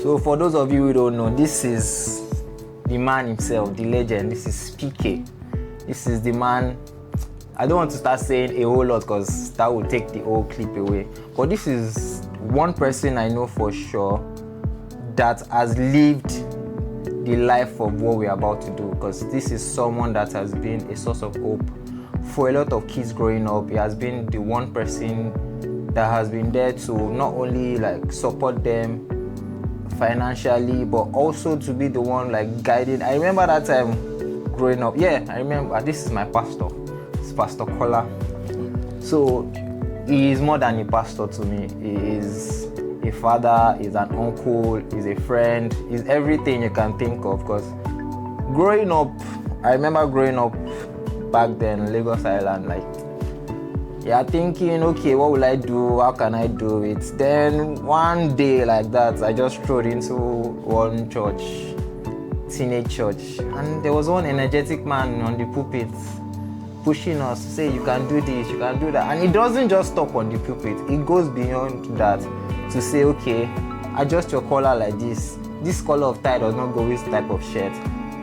So for those of you who don't know, this is the man himself, the legend. This is PK. This is the man. I don't want to start saying a whole lot because that will take the whole clip away. But this is one person I know for sure that has lived the life of what we're about to do, because this is someone that has been a source of hope for a lot of kids growing up. He has been the one person that has been there to not only like support them financially, but also to be the one like guiding. I remember that time growing up. Yeah, I remember. This is my pastor. It's Pastor Kola. So he is more than a pastor to me. He is a father, he's an uncle, he's a friend, he's everything you can think of. Because growing up, I remember growing up back then, Lagos Island, like, yeah, thinking, okay, what will I do? How can I do it? Then one day like that, I just strode into one church, teenage church, and there was one energetic man on the pulpit pushing us to say, you can do this, you can do that. And it doesn't just stop on the pulpit, it goes beyond that to say, okay, adjust your collar like this. This color of tie does not go with this type of shirt.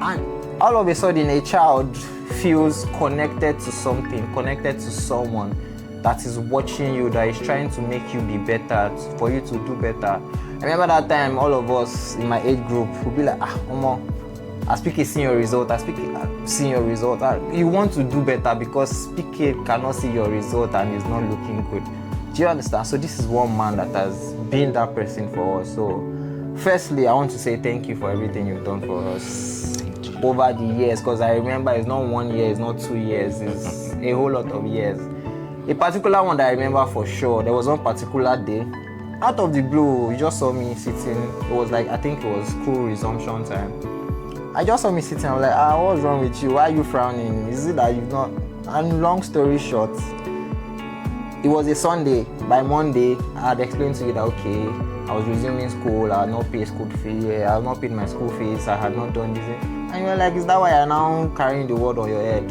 And all of a sudden, a child feels connected to something, connected to someone that is watching you, that is trying to make you be better, for you to do better. I remember that time, all of us in my age group would be like, Omo, as PK seeing your result, as PK seeing your result. You want to do better because PK cannot see your result and is not looking good. Do you understand? So this is one man that has been that person for us. So firstly, I want to say thank you for everything you've done for us over the years, because I remember it's not 1 year, it's not 2 years, it's a whole lot of years. A particular one that I remember for sure, there was one particular day, out of the blue, you just saw me sitting. It was like, I think it was school resumption time. I just saw me sitting, I was like, what's wrong with you? Why are you frowning? Is it that you've not? And long story short, it was a Sunday. By Monday, I had explained to you that, okay, I was resuming school, I had not paid school fee, I had not paid my school fees, I had not done this. And you were like, is that why you're now carrying the word on your head?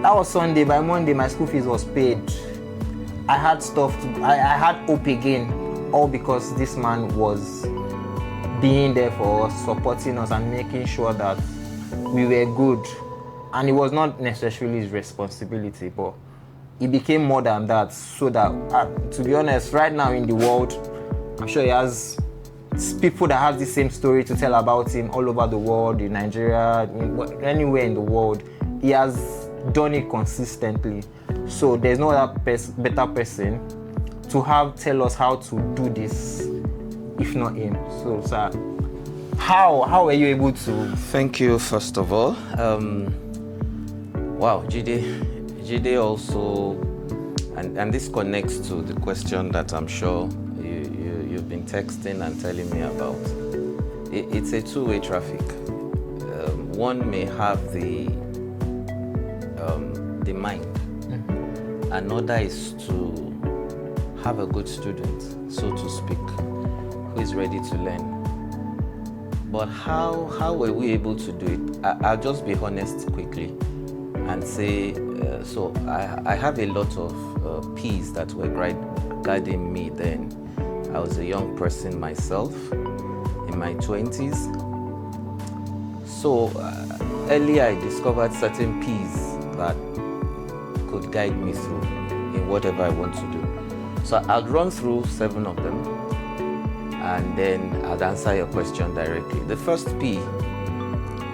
That was Sunday. By Monday, my school fees was paid. I had stuff I had hope again, all because this man was being there for us, supporting us and making sure that we were good. And it was not necessarily his responsibility, but it became more than that, so that, to be honest, right now in the world, I'm sure he has people that have the same story to tell about him all over the world, in Nigeria, anywhere in the world. He has done it consistently. So there's no other better person to tell us how to do this, if not him. So, sir, how were you able to? Thank you, first of all. Wow, Jide also, and this connects to the question that I'm sure you've been texting and telling me about. It's a two-way traffic. One may have the mind. Mm-hmm. Another is to have a good student, so to speak, who is ready to learn. But how were we able to do it? I'll just be honest quickly and say, so I have a lot of P's that were guiding me then. I was a young person myself, in my 20s. So earlier I discovered certain P's that could guide me through in whatever I want to do. So I'll run through 7 of them, and then I'll answer your question directly. The first P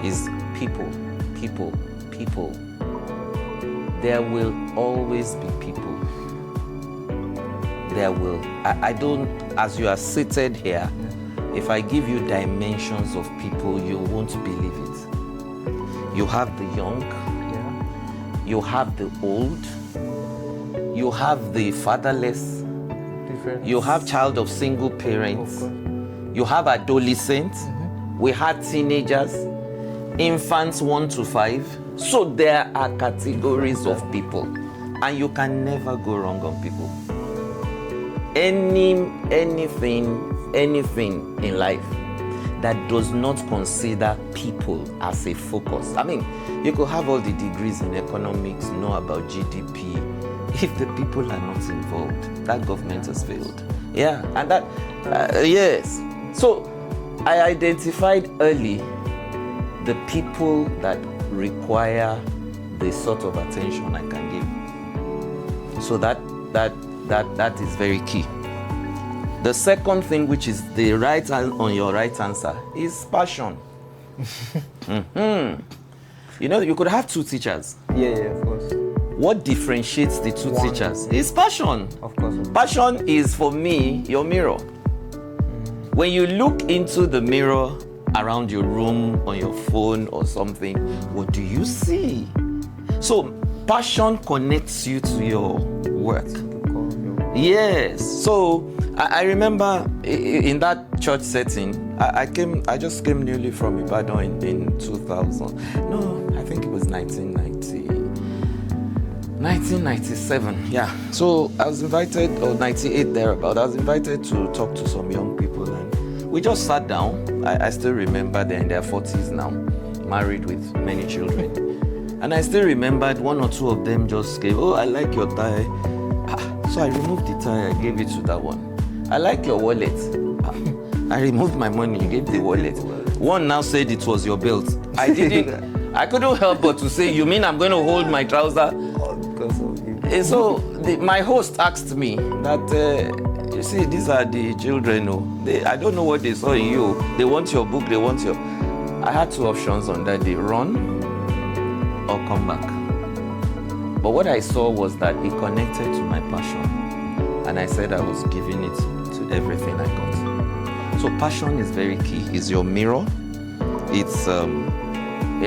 is people. There will always be people. There will. I don't, as you are seated here, if I give you dimensions of people, you won't believe it. You have the young, you have the old, you have the fatherless, you have child of single parents, you have adolescents, we have teenagers, infants 1 to 5. So there are categories of people, and you can never go wrong on people. Anything in life that does not consider people as a focus. I mean, you could have all the degrees in economics, know about GDP. If the people are not involved, that government has failed. Yeah, and that, yes. So I identified early the people that require the sort of attention I can give. So that is very key. The second thing, which is the right on your right answer, is passion. You know, you could have two teachers. Yeah, of course. What differentiates the two teachers is passion. Of course. Passion is, for me, your mirror. When you look into the mirror around your room, on your phone or something, what do you see? So passion connects you to your work. Yes. So I remember in that church setting, I just came newly from Ibadan in 2000. No, I think it was 1997. Yeah. So I was invited, or 98 thereabout. I was invited to talk to some young people, and we just sat down. I still remember they're in their 40s now, married with many children. And I still remembered one or two of them just gave, "Oh, I like your tie." So I removed the tie, I gave it to that one. "I like your wallet." I removed my money, you gave the wallet. One now said it was your belt. I couldn't help but to say, "You mean I'm going to hold my trouser?" Because of you. And so my host asked me that, you see, these are the children. I don't know what they saw in you. They want your book, they want your... I had two options on that day: run or come back. But what I saw was that it connected to my passion. And I said I was giving it to everything I got. So passion is very key. It's your mirror. It's, a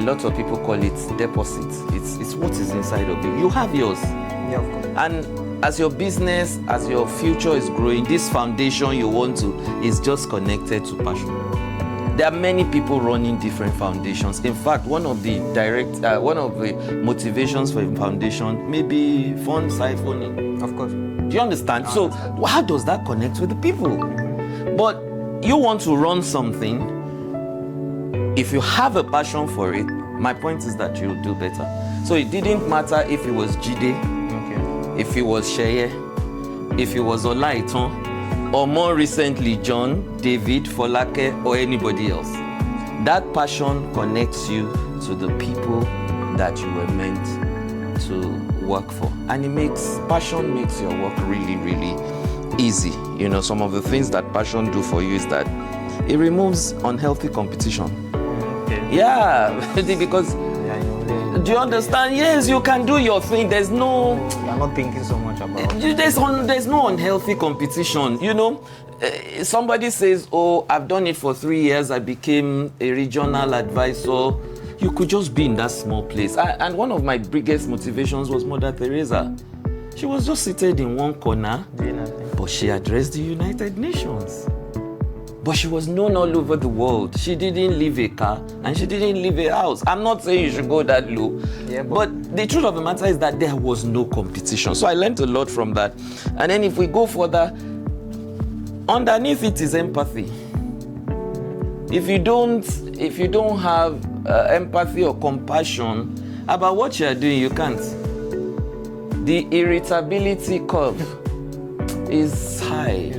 lot of people call it deposit. It's what is inside of you. You have yours. Yeah, of course. And as your business, as your future is growing, this foundation you want to is just connected to passion. There are many people running different foundations. In fact, one of the motivations for a foundation may be fund siphoning. Of course. Do you understand? So how does that connect with the people? But you want to run something, if you have a passion for it, my point is that you'll do better. So it didn't matter if it was Jide, if it was Sheye, if it was Olaiton, or more recently, John, David, Folake, or anybody else. That passion connects you to the people that you were meant to work for. And passion makes your work really, really easy. You know, some of the things that passion do for you is that it removes unhealthy competition. Okay. Yeah, because... Do you understand? Yes, you can do your thing. There's no... You're not thinking so much about it. There's no unhealthy competition. You know, somebody says, "Oh, I've done it for 3 years. I became a regional advisor." You could just be in that small place. And one of my biggest motivations was Mother Teresa. She was just seated in one corner, Doing nothing. but she addressed the United Nations. But she was known all over the world. She didn't leave a car and she didn't leave a house. I'm not saying you should go that low. Yeah, but the truth of the matter is that there was no competition. So I learned a lot from that. And then if we go further, underneath it is empathy. If you don't have empathy or compassion about what you're doing, you can't. The irritability curve is high.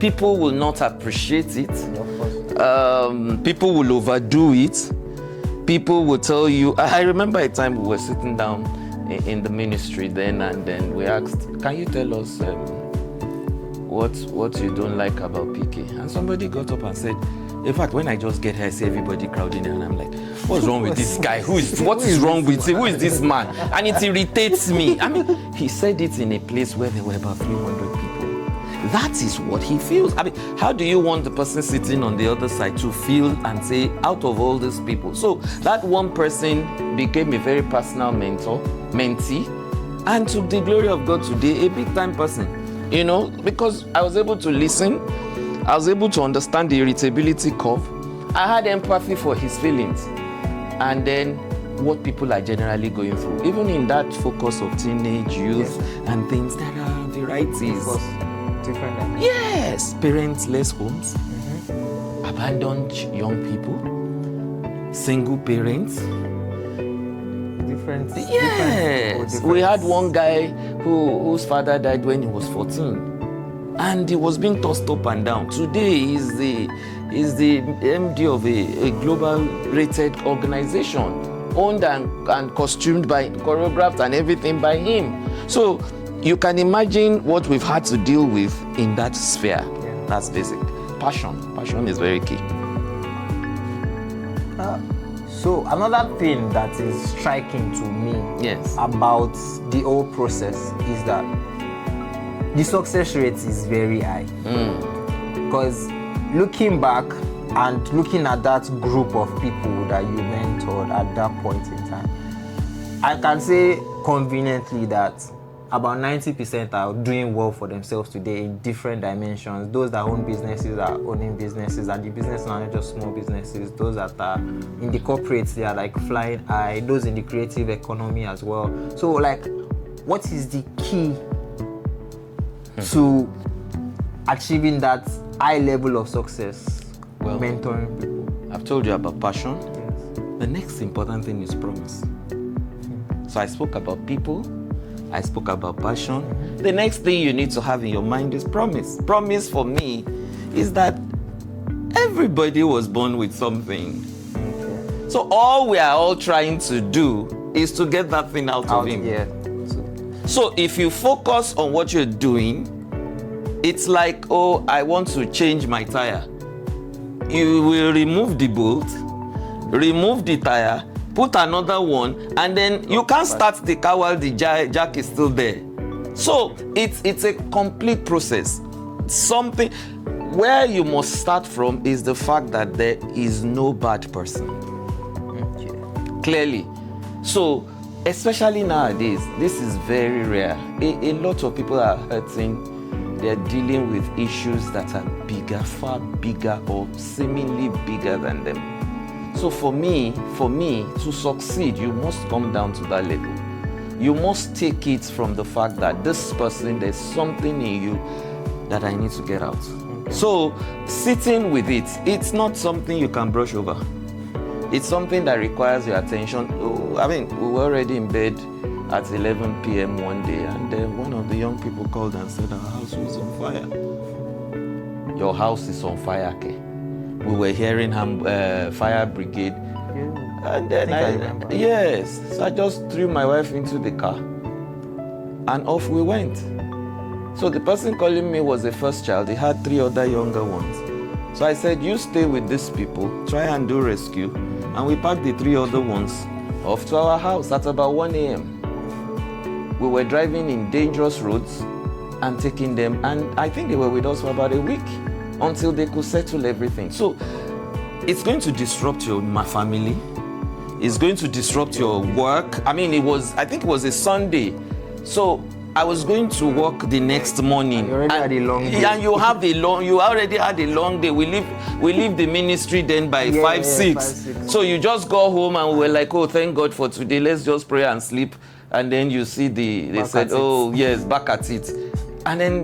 People will not appreciate it. People will overdo it. People will tell you. I remember a time we were sitting down in the ministry then, and then we asked, "Can you tell us what you don't like about PK?" And somebody got up and said, in fact, when I just get here, I see everybody crowding and I'm like, what's wrong with this guy? What is wrong with him? Who is this man? And it irritates me. I mean, he said it in a place where there were about 300 people. That is what he feels. I mean, how do you want the person sitting on the other side to feel and say, out of all these people? So that one person became a very personal mentee, and to the glory of God today, a big time person, you know, because I was able to listen. I was able to understand the irritability curve. I had empathy for his feelings. And then what people are generally going through. Even in that focus of teenage youth and things, there are varieties. Of course. Different than Yes, parentless homes, abandoned young people, single parents. Different. Yes, we had one guy whose father died when he was 14. and he was being tossed up and down. Today, he's the MD of a global rated organization, owned and costumed by, choreographed and everything by him. So you can imagine what we've had to deal with in that sphere. Yeah. That's basic. Passion is very key. So another thing that is striking to me Yes. about the whole process is that the success rate is very high. Because looking back and looking at that group of people that you mentored at that point in time, I can say conveniently that about 90% are doing well for themselves today in different dimensions. Those that own businesses are owning businesses, and the businesses are not just small businesses. Those that are in the corporates, they are like flying high. Those in the creative economy as well. So like, what is the key to achieving that high level of success? Well, mentoring people. I've told you about passion. Yes. The next important thing is promise. So I spoke about people, I spoke about passion. The next thing you need to have in your mind is promise. Promise for me is that everybody was born with something. So all we are all trying to do is to get that thing out of him. Yeah. So if you focus on what you're doing, it's like, oh, I want to change my tire. You will remove the bolt, remove the tire, put another one, and then you can't start the car while the jack is still there. So it's a complete process. Something where you must start from is the fact that there is no bad person. Clearly. So especially nowadays, this is very rare. A lot of people are hurting. They're dealing with issues that are bigger, far bigger, or seemingly bigger than them. So for me, to succeed, you must come down to that level. You must take it from the fact that this person, there's something in you that I need to get out. Okay. So sitting with it, it's not something you can brush over. It's something that requires your attention. I mean, we were already in bed at 11 p.m. one day, and then one of the young people called and said, our house was on fire. Your house is on fire, okay? We were hearing fire brigade. And then yes, so I just threw my wife into the car and off we went. So the person calling me was the first child. He had 3 other younger ones. So I said, you stay with these people, try and do rescue. And we packed the 3 other ones off to our house at about 1 a.m. We were driving in dangerous roads and taking them, and I think they were with us for about a week until they could settle everything. So it's going to disrupt your family. It's going to disrupt your work. I mean, I think it was a Sunday. So I was going to work the next morning. You already had a long day. And you already had a long day. We leave the ministry then by 5, 6. So you just go home and we were like, oh, thank God for today. Let's just pray and sleep. And then you see they said, oh, yes, back at it. And then,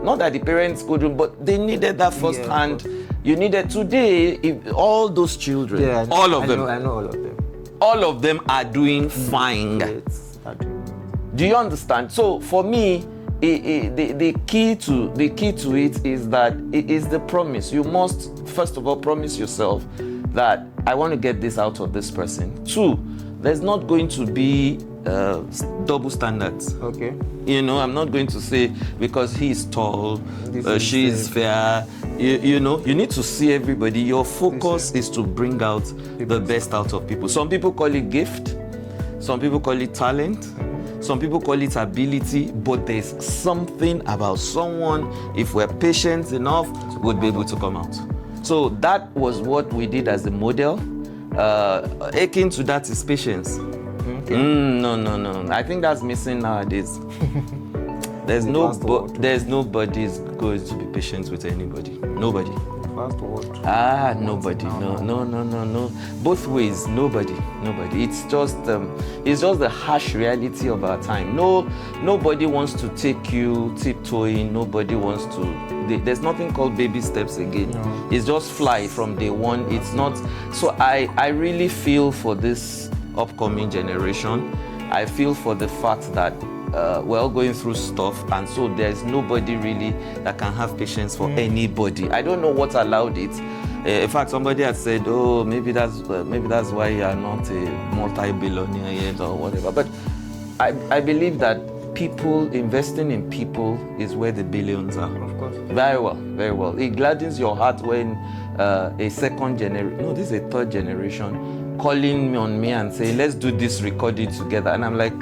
not that the parents couldn't, but they needed that first hand. You needed today, if all those children, all of them. I know all of them. All of them are doing fine. Do you understand? So for me, the key to it is that it is the promise. You must, first of all, promise yourself that I want to get this out of this person. 2, there's not going to be double standards. Okay. I'm not going to say because he's tall, she's fair. You need to see everybody. Your focus is to bring out the best out of people. Some people call it gift. Some people call it talent. Some people call it ability. But there's something about someone, if we're patient enough, would be able to come out. So that was what we did as a model. Akin to that is patience. Okay. No. I think that's missing nowadays. There's nobody is going to be patient with anybody. Nobody. Nobody. No. Both ways, nobody. It's just the harsh reality of our time. Nobody wants to take you tiptoeing. Nobody wants to. There's nothing called baby steps again. No. It's just fly from day one. It's not. So I really feel for this upcoming generation. I feel for the fact that going through stuff, and so there's nobody really that can have patience for anybody. I don't know what allowed it. In fact, somebody had said, "Oh, maybe that's why you are not a multi-billionaire yet, or whatever." But I believe that investing in people is where the billions are. Of course. Very well, very well. It gladdens your heart when a second generation, no, this is a third generation, calling on me and saying, "Let's do this recording together." And I'm like,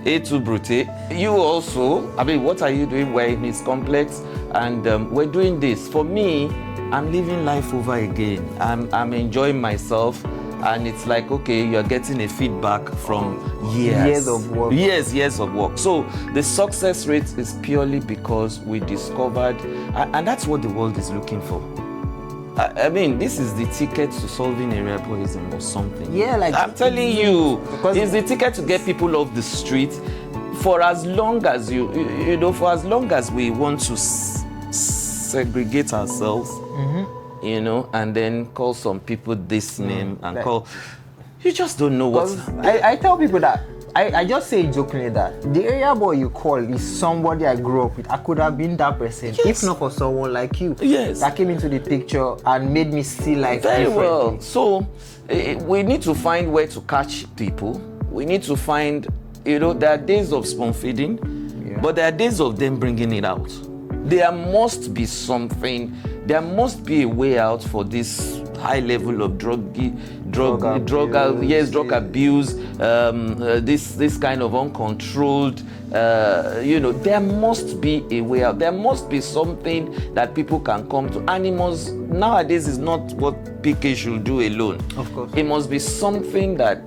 "A2 Brute, you also, I mean, what are you doing? Where it's complex, and we're doing this." For me, I'm living life over again. I'm enjoying myself, and it's like, okay, you're getting a feedback from years of work. Years of work. So the success rate is purely because we discovered, and that's what the world is looking for. I mean, this is the ticket to solving areapoism or something. Yeah, like I'm telling you, it's the ticket to get people off the street. For as long as for as long as we want to segregate ourselves, and then call some people this name and you just don't know what. I tell people that I just say jokingly that the area boy you call is somebody I grew up with. I could have been that person if not for someone like you that came into the picture and made me see life very differently. well. So we need to find where to catch people. We need to find, there are days of spoon feeding, but there are days of them bringing it out. There must be something. There must be a way out for this high level of drug abuse, this kind of uncontrolled, there must be a way out. There must be something that people can come to. Animals nowadays is not what PK should do alone. Of course. It must be something that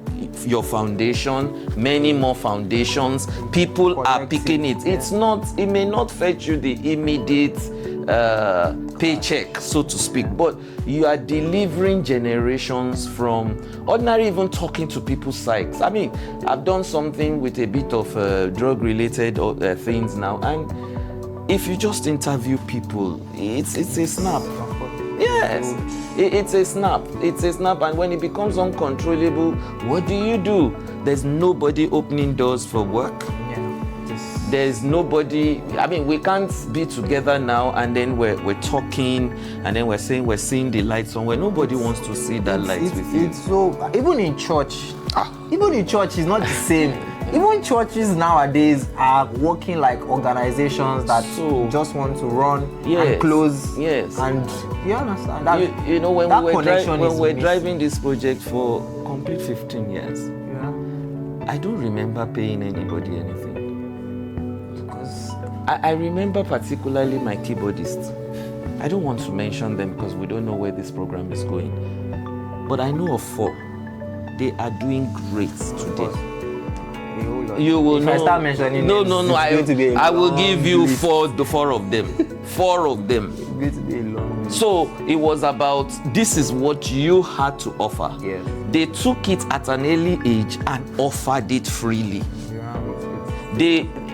your foundation, many more foundations, people are picking it. It's not, it may not fetch you the immediate paycheck, so to speak, but you are delivering generations from ordinary, even talking to people's psyches. I mean, I've done something with a bit of drug-related things now, and if you just interview people, it's a snap. Yes, it's a snap. It's a snap, and when it becomes uncontrollable, what do? There's nobody opening doors for work. There's nobody. I mean, we can't be together now and then we're talking and then we're saying we're seeing the light somewhere. Nobody wants to see that light with you. It's so, even in church is not the same. Even churches nowadays are working like organizations that just want to run and close. Yes. And you understand that? When we're driving this project for complete 15 years, I don't remember paying anybody anything. I remember particularly my keyboardists. I don't want to mention them because we don't know where this program is going. But I know of 4. They are doing great today. You will know. If I start mentioning names, I will give you the 4 of them. 4 of them. It's going to be a long. So it was about, this is what you had to offer. Yes. They took it at an early age and offered it freely.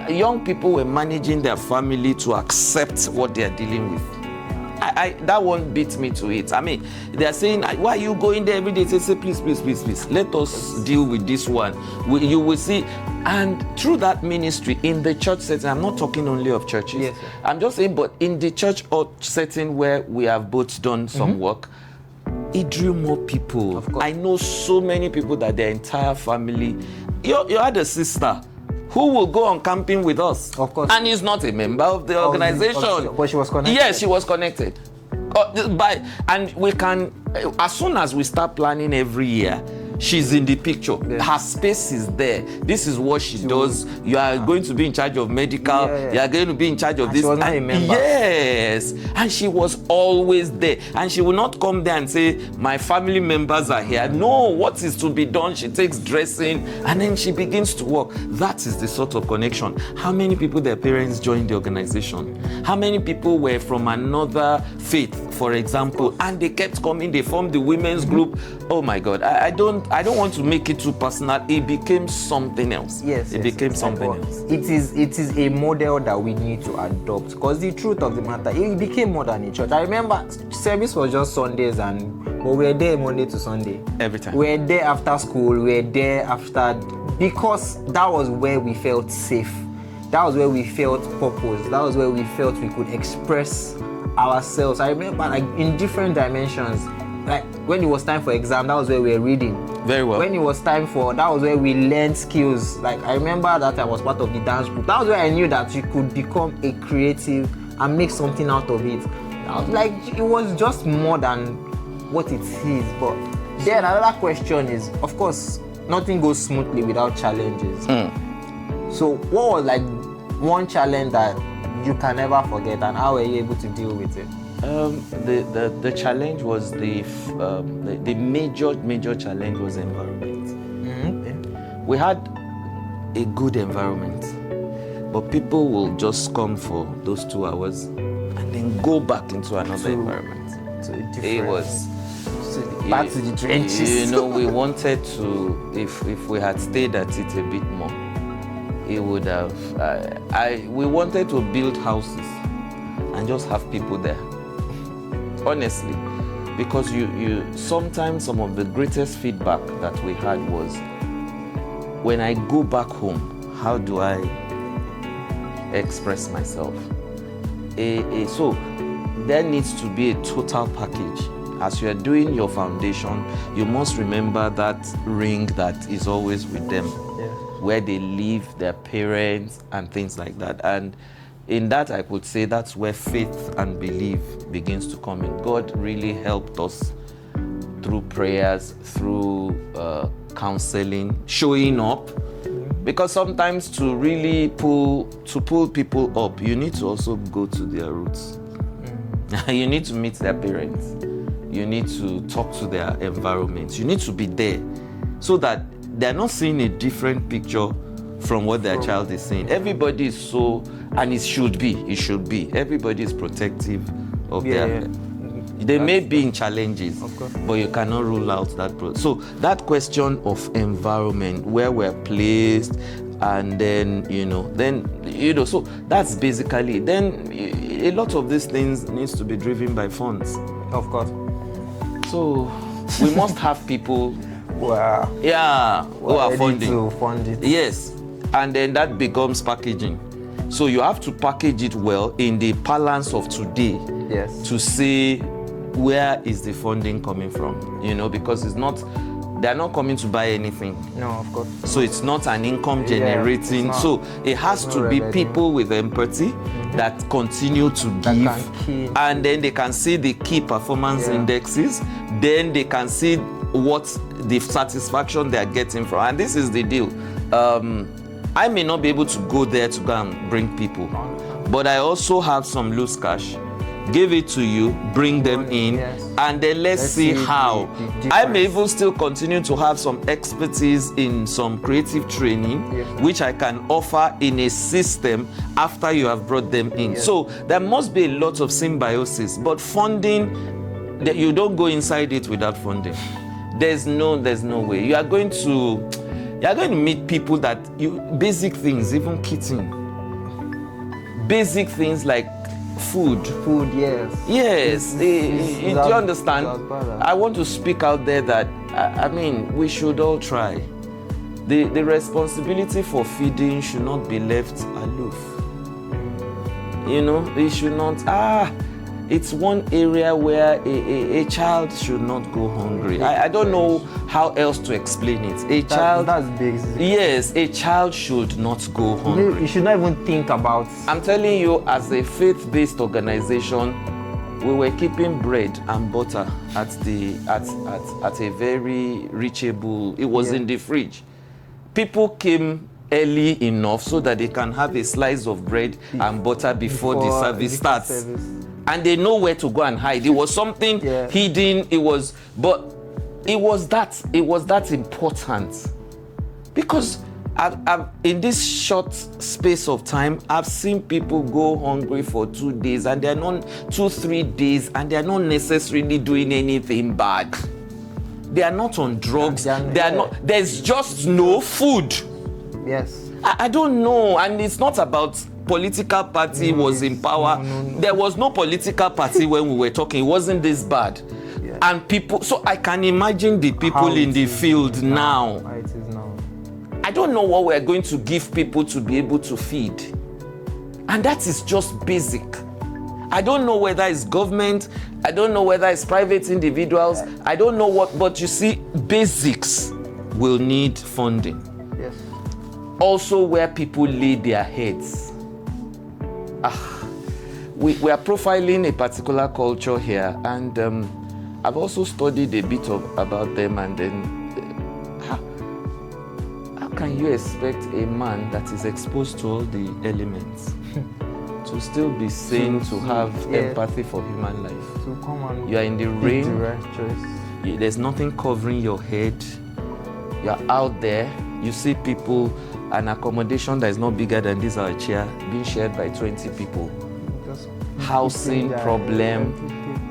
Young people were managing their family to accept what they are dealing with. That one beats me to it. I mean, they are saying, "Why are you going there every day?" They say, please, let us deal with this one. You will see. And through that ministry in the church setting, I'm not talking only of churches. Yes, I'm just saying, but in the church setting where we have both done some work, it drew more people. I know so many people that their entire family. You had a sister who will go on camping with us. Of course. And is not a member of the organization. But she was connected. Yes, she was connected. And we can, as soon as we start planning every year, she's in the picture. Her space is there. This is what she does. You are going to be in charge of medical. You are going to be in charge of this. She was not a member. Yes. And she was always there. And she will not come there and say, my family members are here. No, what is to be done? She takes dressing and then she begins to work. That is the sort of connection. How many people, their parents joined the organization? How many people were from another faith, for example, and they kept coming, they formed the women's group? Oh my God, I don't want to make it too personal. It became something else. It became something else. It is a model that we need to adopt, because the truth of the matter, it became more than a church. I remember service was just Sundays, but we were there Monday to Sunday. Every time. We were there after school, we were there after because that was where we felt safe. That was where we felt purpose. That was where we felt we could express ourselves. I remember, like, in different dimensions. Like when it was time for exam, that was where we were reading. Very well. When it was time that was where we learned skills. Like I remember that I was part of the dance group. That was where I knew that you could become a creative and make something out of it. I was like, it was just more than what it is. But then another question is, of course, nothing goes smoothly without challenges. So what was like one challenge that you can never forget, and how were you able to deal with it? The challenge was the major challenge was environment. Mm-hmm. We had a good environment, but people will just come for those 2 hours and then go back into another environment. So It was back to the trenches. You know, we wanted to, if we had stayed at it a bit more, it would have. We wanted to build houses and just have people there. Honestly, because you sometimes some of the greatest feedback that we had was, when I go back home, how do I express myself? So there needs to be a total package. As you are doing your foundation, you must remember that ring that is always with them, where they live, their parents, and things like that. And in that, I could say that's where faith and belief begins to come in. God really helped us through prayers, through counseling, showing up. Because sometimes to really pull people up, you need to also go to their roots. You need to meet their parents. You need to talk to their environment. You need to be there so that they're not seeing a different picture from what their child is saying. Everybody is so, and it should be. Everybody is protective of their. They may be in challenges, but you cannot rule out that. So that question of environment, where we're placed, and then so that's basically. Then a lot of these things needs to be driven by funds. Of course. So we must have people. Wow. Yeah, who are funding. To fund it. Yes, and then that becomes packaging. So you have to package it well in the balance of today. Yes. To see where is the funding coming from, because they're not coming to buy anything. No, of course. So it's not an income generating. So it has to be people with empathy that continue to give, and then they can see the key performance indexes. Then they can see what the satisfaction they are getting from. And this is the deal. I may not be able to go there to go and bring people, but I also have some loose cash. Give it to you, bring them in, and then let's see how. I may even still continue to have some expertise in some creative training, which I can offer in a system after you have brought them in. So there must be a lot of symbiosis, but funding, you don't go inside it without funding. There's no way. You are going to meet people that basic things, even kitchen, basic things like food, yes. Do you understand? I want to speak out there that we should all try. The responsibility for feeding should not be left aloof. It should not. It's one area where a child should not go hungry. I don't know how else to explain it. That's big. Yes, a child should not go hungry. You should not even think about. I'm telling you, as a faith-based organization, we were keeping bread and butter at a very reachable. It was in the fridge. People came early enough so that they can have a slice of bread and butter before the service starts. And they know where to go and hide. It was something hidden. It was that important. Because I've in this short space of time, I've seen people go hungry for 2 days, and they're not 2-3 days, and they're not necessarily doing anything bad. They are not on drugs. They are not. There's just no food. Yes. I don't know, and it's not about political party was in power. No. There was no political party when we were talking. It wasn't this bad. Yeah. And people, so I can imagine the people in the field now. How it is now. I don't know what we're going to give people to be able to feed. And that is just basic. I don't know whether it's government, I don't know whether it's private individuals, I don't know what, but you see, basics will need funding. Yes. Also where people lay their heads. We are profiling a particular culture here, and I've also studied a bit about them, and then how can you expect a man that is exposed to all the elements to still be sane, to have empathy for human life? To come and you are in the make rain, the right choice. There's nothing covering your head, you're out there, you see people, an accommodation that is not bigger than this our chair being shared by 20 people. Just Housing problem,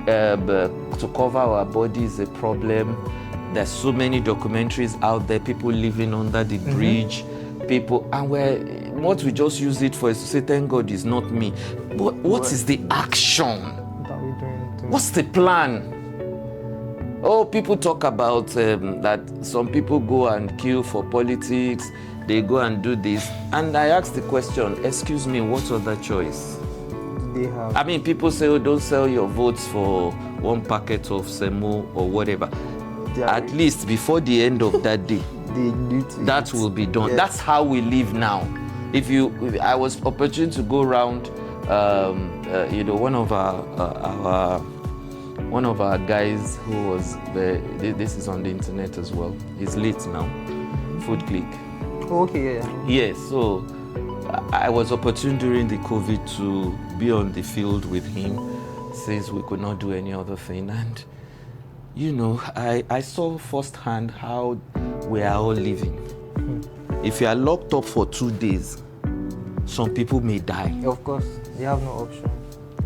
to cover our body is a problem. There's so many documentaries out there, people living under the bridge, people, and what we just use it for is to say, thank God it's not me. But what is the action? What are we doing? What's the plan? Oh, people talk about that some people go and queue for politics, they go and do this. And I ask the question, excuse me, what other choice? They have. I mean, people say, oh, don't sell your votes for one packet of semo or whatever. At least before the end of that day, that will be done. Yes. That's how we live now. I was opportune to go around, one of our guys who was there, this is on the internet as well. He's late now, Food Click. Oh, okay, yeah. Yes, so I was opportune during the COVID to be on the field with him since we could not do any other thing. And, I saw firsthand how we are all living. If you are locked up for 2 days, some people may die. Of course, they have no option,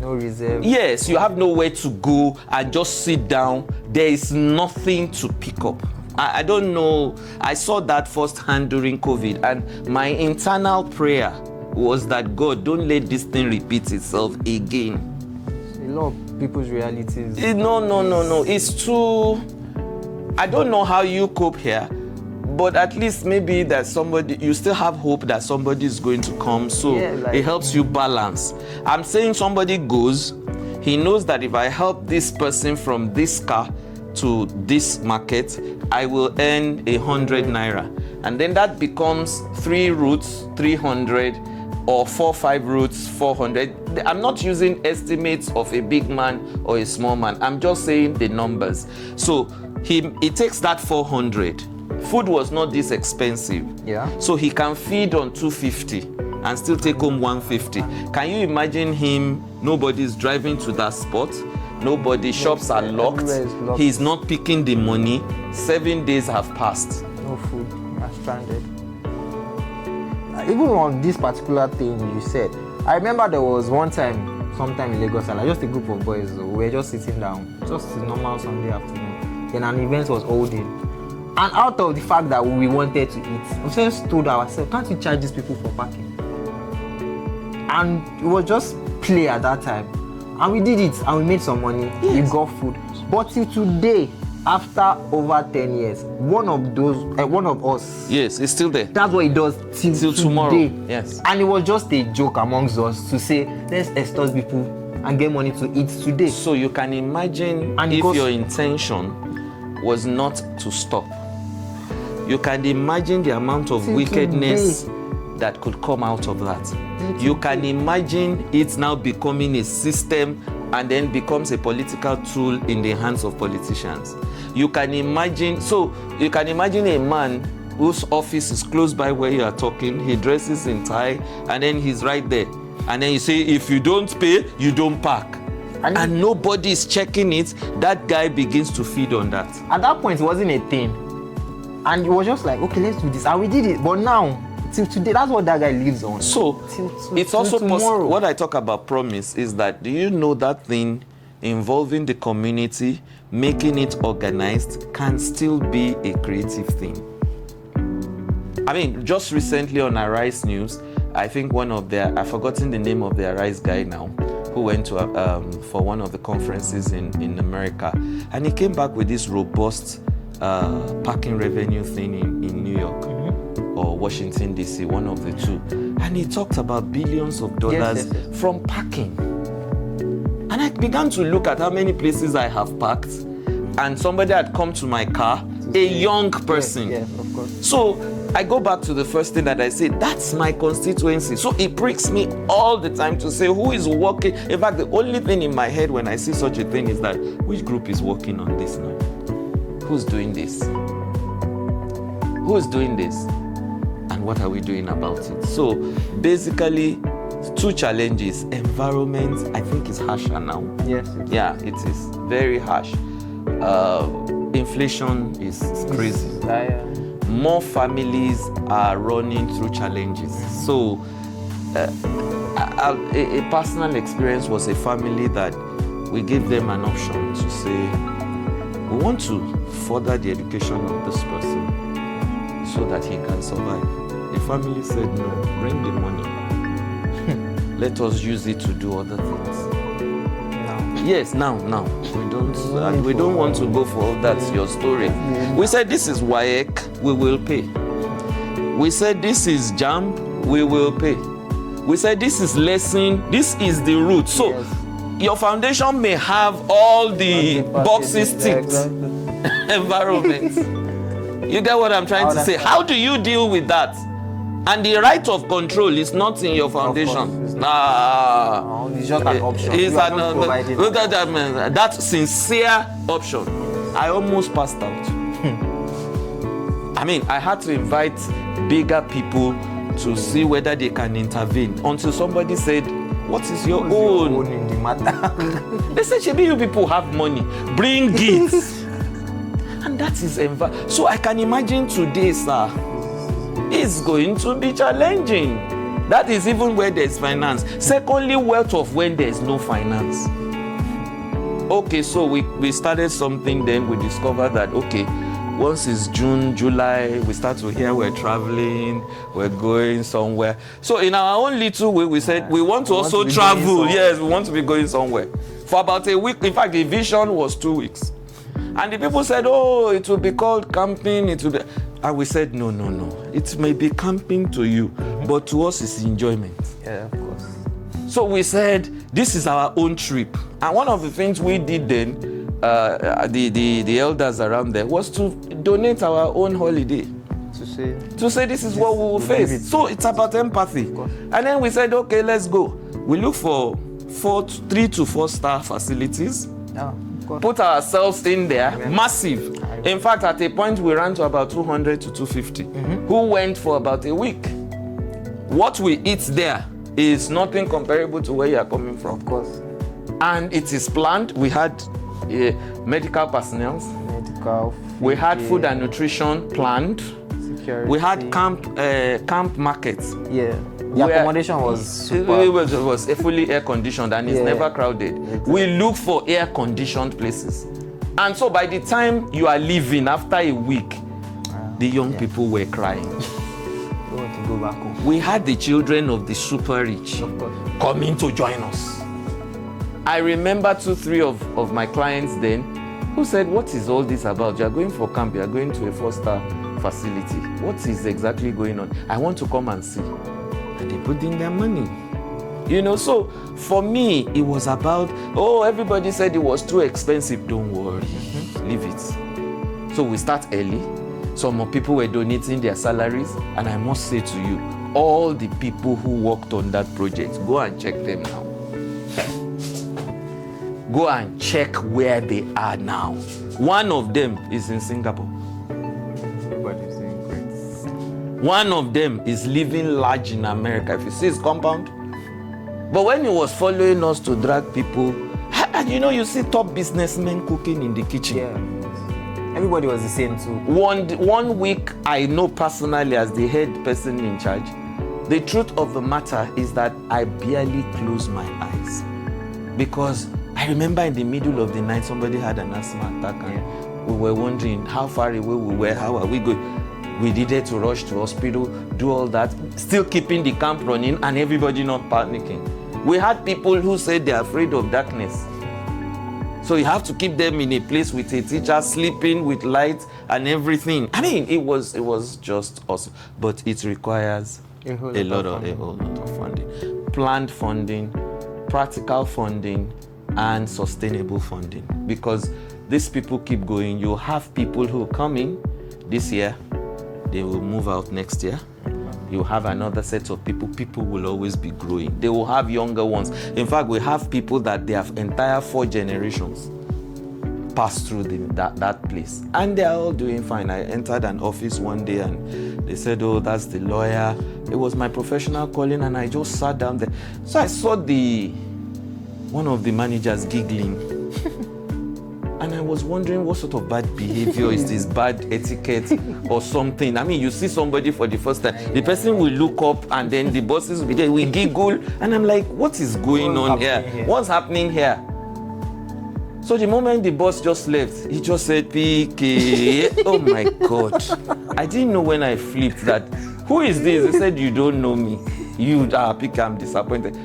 no reserve. Yes, you have nowhere to go and just sit down. There is nothing to pick up. I don't know. I saw that firsthand during COVID, and my internal prayer was that God, don't let this thing repeat itself again. A lot of people's realities. No. It's too. I don't know how you cope here, but at least maybe that you still have hope that somebody is going to come, so it helps you balance. I'm saying somebody goes, he knows that if I help this person from this car to this market, I will earn 100 naira. And then that becomes 3 routes, 300, or 4-5 routes, 400. I'm not using estimates of a big man or a small man. I'm just saying the numbers. So he takes that 400. Food was not this expensive. Yeah. So he can feed on 250 and still take home 150. Can you imagine him? Nobody's driving to that spot. Shops are locked. He's not picking the money. 7 days have passed. No food. You're stranded. Even on this particular thing you said, I remember there was one time, sometime in Lagos, just a group of boys, we were just sitting down, just a normal Sunday afternoon. Then an event was holding. And out of the fact that we wanted to eat, we just told ourselves, can't we charge these people for parking? And it was just play at that time. And we did it, and we made some money. Yes. We got food. But till today, after over 10 years, one of us. Yes, it's still there. That's what it does till tomorrow. Yes. And it was just a joke amongst us to say, let's extort people and get money to eat today. So you can imagine if your intention was not to stop. You can imagine the amount of wickedness that could come out of that. You can imagine it now becoming a system and then becomes a political tool in the hands of politicians. You can imagine a man whose office is close by where you are talking, he dresses in tie, and then he's right there. And then you say, if you don't pay, you don't park. And nobody is checking it. That guy begins to feed on that. At that point, it wasn't a thing. And it was just like, okay, let's do this. And we did it. But now, till today, that's what that guy lives on. So, it's also possible. What I talk about promise is that, do you know that thing involving the community, making it organized, can still be a creative thing? I mean, just recently on Arise News, I think I've forgotten the name of the Arise guy now, who went to for one of the conferences in America, and he came back with this robust parking revenue thing in New York. or Washington, D.C., one of the two. And he talked about billions of dollars from parking. And I began to look at how many places I have parked, and somebody had come to my car, a young person. Yes, of course. So I go back to the first thing that I said, that's my constituency. So it pricks me all the time to say who is working. In fact, the only thing in my head when I see such a thing is that which group is working on this now? Who's doing this? Who is doing this? And what are we doing about it? So basically, two challenges. Environment, I think, is harsher now. Yes. Yeah, it is very harsh. Inflation is crazy. More families are running through challenges. So a personal experience was a family that we gave them an option to say, we want to further the education of this person so that he can survive. The family said, no, bring the money. Let us use it to do other things. Yes, now. We don't want to go for that's your story. We said this is WAEC, we will pay. We said this is JAMB, we will pay. We said this is lesson, this is the route. So your foundation may have all the boxes ticked. Environment. You get what I'm trying to say? How do you deal with that? And the right of control is not in your foundation. It's just an option. It's that sincere option. I almost passed out. I mean, I had to invite bigger people to see whether they can intervene until somebody said, what is your own in the matter? They said, Shebi, you people have money. Bring it. And that is so I can imagine today, sir, it's going to be challenging. That is even where there's finance. Secondly, wealth of when there's no finance. Okay, so we started something, then we discovered that, okay, once it's June, July, we start to hear we're traveling, we're going somewhere. So in our own little way, we said we want to also travel. Yes, we want to be going somewhere. For about a week, in fact, the vision was 2 weeks. And the people said, oh, it will be called camping, it will be... And we said, no. It may be camping to you, but to us it's enjoyment. Yeah, of course. So we said, this is our own trip. And one of the things we did then, the elders around there, was to donate our own holiday. To say this is what we will face. So it's about empathy. And then we said, okay, let's go. We look for 3 to 4 star facilities. Yeah. Put ourselves in there, massive. In fact, at a point, we ran to about 200 to 250, who went for about a week. What we eat there is nothing comparable to where you are coming from. Of course. And it is planned. We had medical personnel. We had food and nutrition planned. Security. We had camp markets. Yeah. The accommodation was super. It was fully air conditioned and it's never crowded. Exactly. We look for air conditioned places. And so by the time you are leaving after a week, the young people were crying. They want to go back home. We had the children of the super rich coming to join us. I remember 2-3 of my clients then who said, what is all this about? You are going for camp, you are going to a 4-star facility. What is exactly going on? I want to come and see. And they put in their money. You know, so for me, it was about, everybody said it was too expensive. Don't worry, leave it. So we start early. Some more people were donating their salaries. And I must say to you, all the people who worked on that project, go and check them now. Go and check where they are now. One of them is in Singapore. One of them is living large in America. If you see his compound. But when he was following us to drag people, and you see top businessmen cooking in the kitchen. Yeah. Everybody was the same too. One week, I know personally as the head person in charge, the truth of the matter is that I barely closed my eyes. Because I remember in the middle of the night, somebody had an asthma attack and we were wondering how far away we were, how are we going? We needed to rush to hospital, do all that, still keeping the camp running and everybody not panicking. We had people who said they're afraid of darkness. So you have to keep them in a place with a teacher, sleeping with light and everything. I mean, it was just awesome. But it requires a whole lot of funding. Planned funding, practical funding, and sustainable funding. Because these people keep going. You have people who come in this year, they will move out next year. You have another set of people. People will always be growing. They will have younger ones. In fact, we have people that they have entire 4 generations passed through that place. And they are all doing fine. I entered an office one day and they said, oh, that's the lawyer. It was my professional calling and I just sat down there. So I saw one of the managers giggling. And I was wondering what sort of bad behavior is this, bad etiquette or something. I mean, you see somebody for the first time, the person will look up and then the bosses will be there, we giggle. And I'm like, what is going on here? What's happening here? So the moment the boss just left, he just said, PK. Oh my God. I didn't know when I flipped that. Who is this? He said, you don't know me. You are PK, I'm disappointed.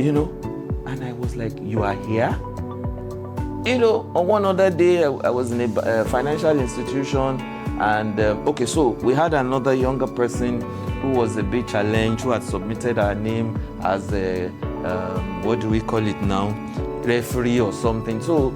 You know? And I was like, you are here? You know, on one other day, I was in a financial institution and, okay, so we had another younger person who was a bit challenged, who had submitted her name as a, what do we call it now, referee or something. So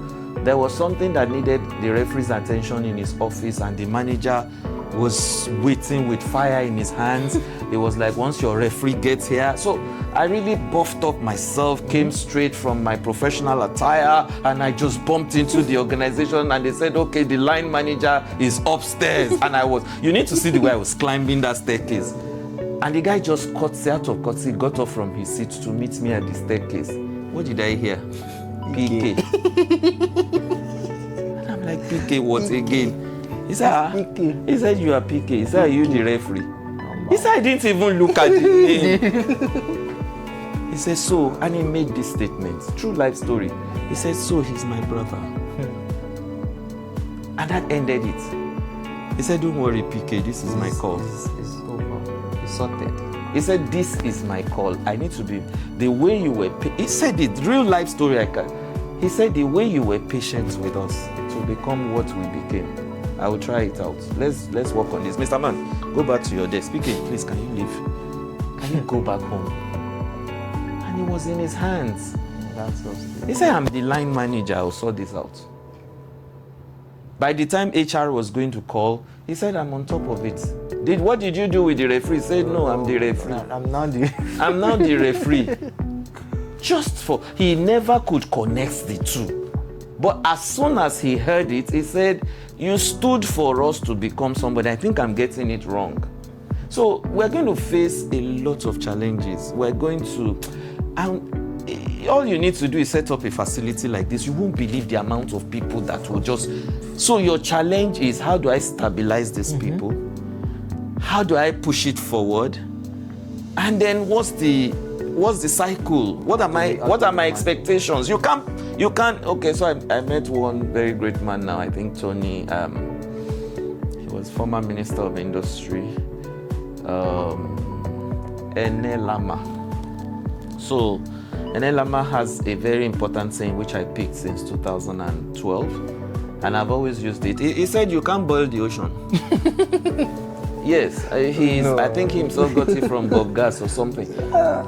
there was something that needed the referee's attention in his office and the manager was waiting with fire in his hands. It was like, once your referee gets here. So I really buffed up myself, came straight from my professional attire, and I just bumped into the organization and they said, okay, the line manager is upstairs. And you need to see the way I was climbing that staircase. And the guy just out of courtesy, got off from his seat to meet me at the staircase. What did I hear? PK. And I'm like, PK what again? He said, he said, you are PK. He said, are you the referee? He said, I didn't even look at the name. He said, so, and he made this statement, true life story. He said, so he's my brother. And that ended it. He said, don't worry, PK, this is my call. It's over. It's sorted. He said, this is my call. I need to be, the way you were, he said it, real life story. He said, the way you were patient with us to become what we became. I will try it out. Let's work on this. Mr. Man, go back to your desk. PK, please, can you leave? Can you go back home? And it was in his hands. That's awesome. He said, I'm the line manager. I'll sort this out. By the time HR was going to call, he said, I'm on top of it. What did you do with the referee? He said, no, I'm the referee. I'm not the I'm now the referee. He never could connect the two. But as soon as he heard it, he said, you stood for us to become somebody. I think I'm getting it wrong. So we're going to face a lot of challenges. We're going to, all you need to do is set up a facility like this. You won't believe the amount of people that will just, so your challenge is, how do I stabilize these people? How do I push it forward? And then what's the cycle? What are my expectations? You can't, okay, so I met one very great man now, I think Tony, he was former Minister of Industry, Ene Lama. So Ene Lama has a very important saying which I picked since 2012, and I've always used it. He said, you can't boil the ocean. Yes, I think he himself got it from Bob Gas or something.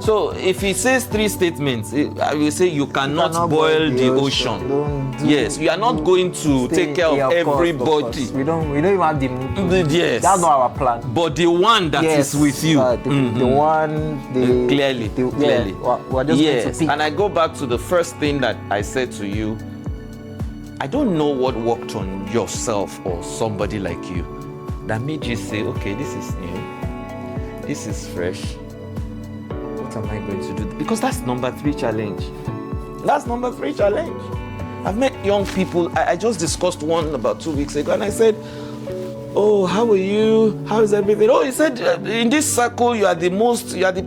So if he says 3 statements, I will say you cannot boil the ocean. Yes, you are not going to take care of everybody. We don't even have the mood. Yes. That's not our plan. But the one that is with you. The one, clearly. We're just going to pick. And I go back to the first thing that I said to you. I don't know what worked on yourself or somebody like you that made you say, okay, this is new, this is fresh, what am I going to do? Because that's number 3 challenge. That's number 3 challenge. I've met young people. I just discussed one about 2 weeks ago, and I said, oh, how are you? How is everything? Oh, he said, in this circle, you are the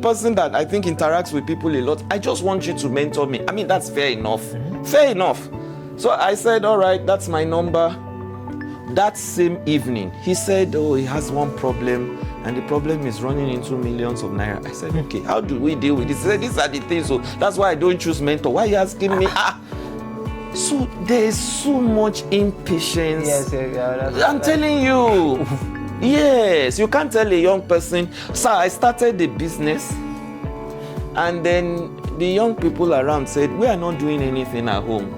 person that I think interacts with people a lot. I just want you to mentor me. I mean, that's fair enough. Fair enough. So I said, all right, that's my number. That same evening, he said, oh, he has one problem, and the problem is running into millions of naira. I said, okay, how do we deal with this? He said, these are the things, so that's why I don't choose mentor. Why are you asking me? So there is so much impatience. Yes, I'm telling you. Yes, you can't tell a young person, sir, I started the business, and then the young people around said, we are not doing anything at home.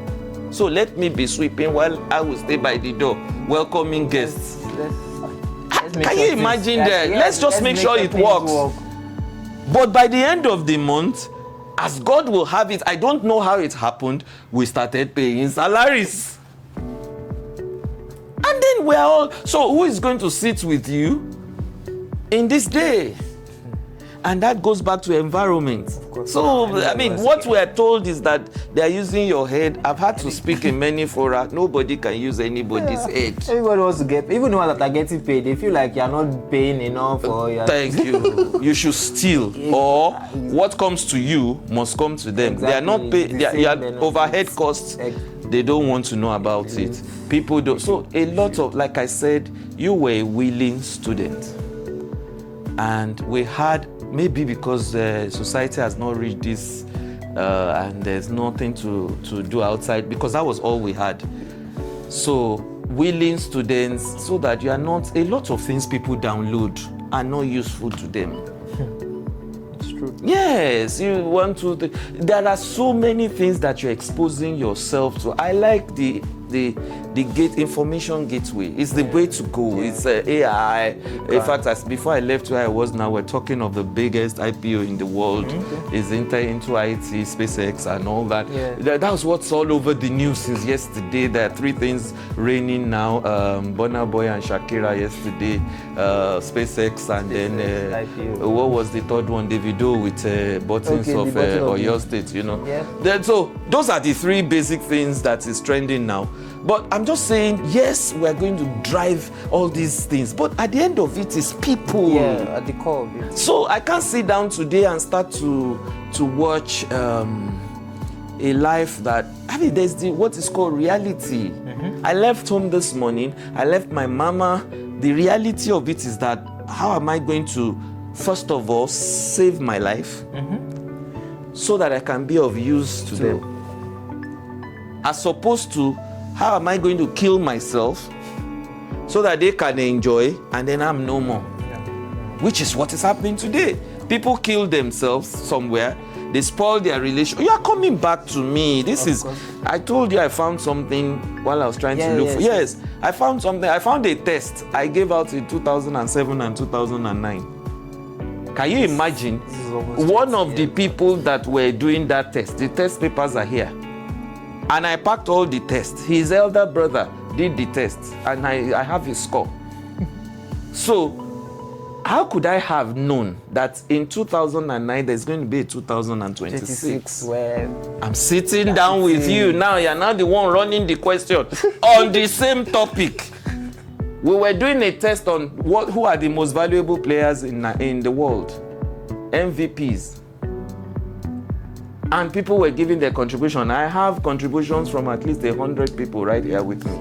So let me be sweeping while I will stay by the door, welcoming guests. Can you imagine that? Let's just make sure it works. But by the end of the month, as God will have it, I don't know how it happened, we started paying salaries. And then we're all, so who is going to sit with you in this day? And that goes back to environment. So, I mean, what we are told is that they are using your head. I've had to speak in many fora. Nobody can use anybody's head. Everybody wants to get, even the ones that are getting paid, they feel like you're not paying enough. Or you're Thank you. You should steal. Or what comes to you must come to them. Exactly. They are not paying, they are overhead costs. They don't want to know about it. People don't. So a lot of, like I said, you were a willing student. And we had, maybe because society has not reached this and there's nothing to do outside, because that was all we had. So willing students, so that you are not, a lot of things people download are not useful to them. It's true. Yes, you want to, there are so many things that you're exposing yourself to. I like the information gateway. It's the way to go. It's AI. In fact, before I left where I was now, we're talking of the biggest IPO in the world. Is into IT, SpaceX, and all that. That was what's all over the news since yesterday. There are 3 things raining now. Burna Boy and Shakira yesterday. SpaceX, and then what was the third one? Davido with Buttons of Oyo State. You know. Then, so those are the 3 basic things that is trending now. But I'm just saying, yes, we're going to drive all these things, but at the end of it is people. Yeah, at the core of it. So I can't sit down today and start to watch a life that, I mean, there's what is called reality. I left home this morning, I left my mama. The reality of it is that, how am I going to, first of all, save my life so that I can be of use to them? As opposed to, how am I going to kill myself so that they can enjoy and then I'm no more? Which is what is happening today. People kill themselves somewhere. They spoil their relationship. You are coming back to me. This is, I told you I found something while I was trying to look for. Yes, I found something. I found a test I gave out in 2007 and 2009. Can you imagine? One of the people that were doing that test, the test papers are here. And I packed all the tests. His elder brother did the test, and I have his score. So, how could I have known that in 2009 there's going to be a 2026? Where I'm sitting down with you now. You're now the one running the question on the same topic. We were doing a test on who are the most valuable players in the world, MVPs. And people were giving their contribution. I have contributions from at least 100 people right here with me.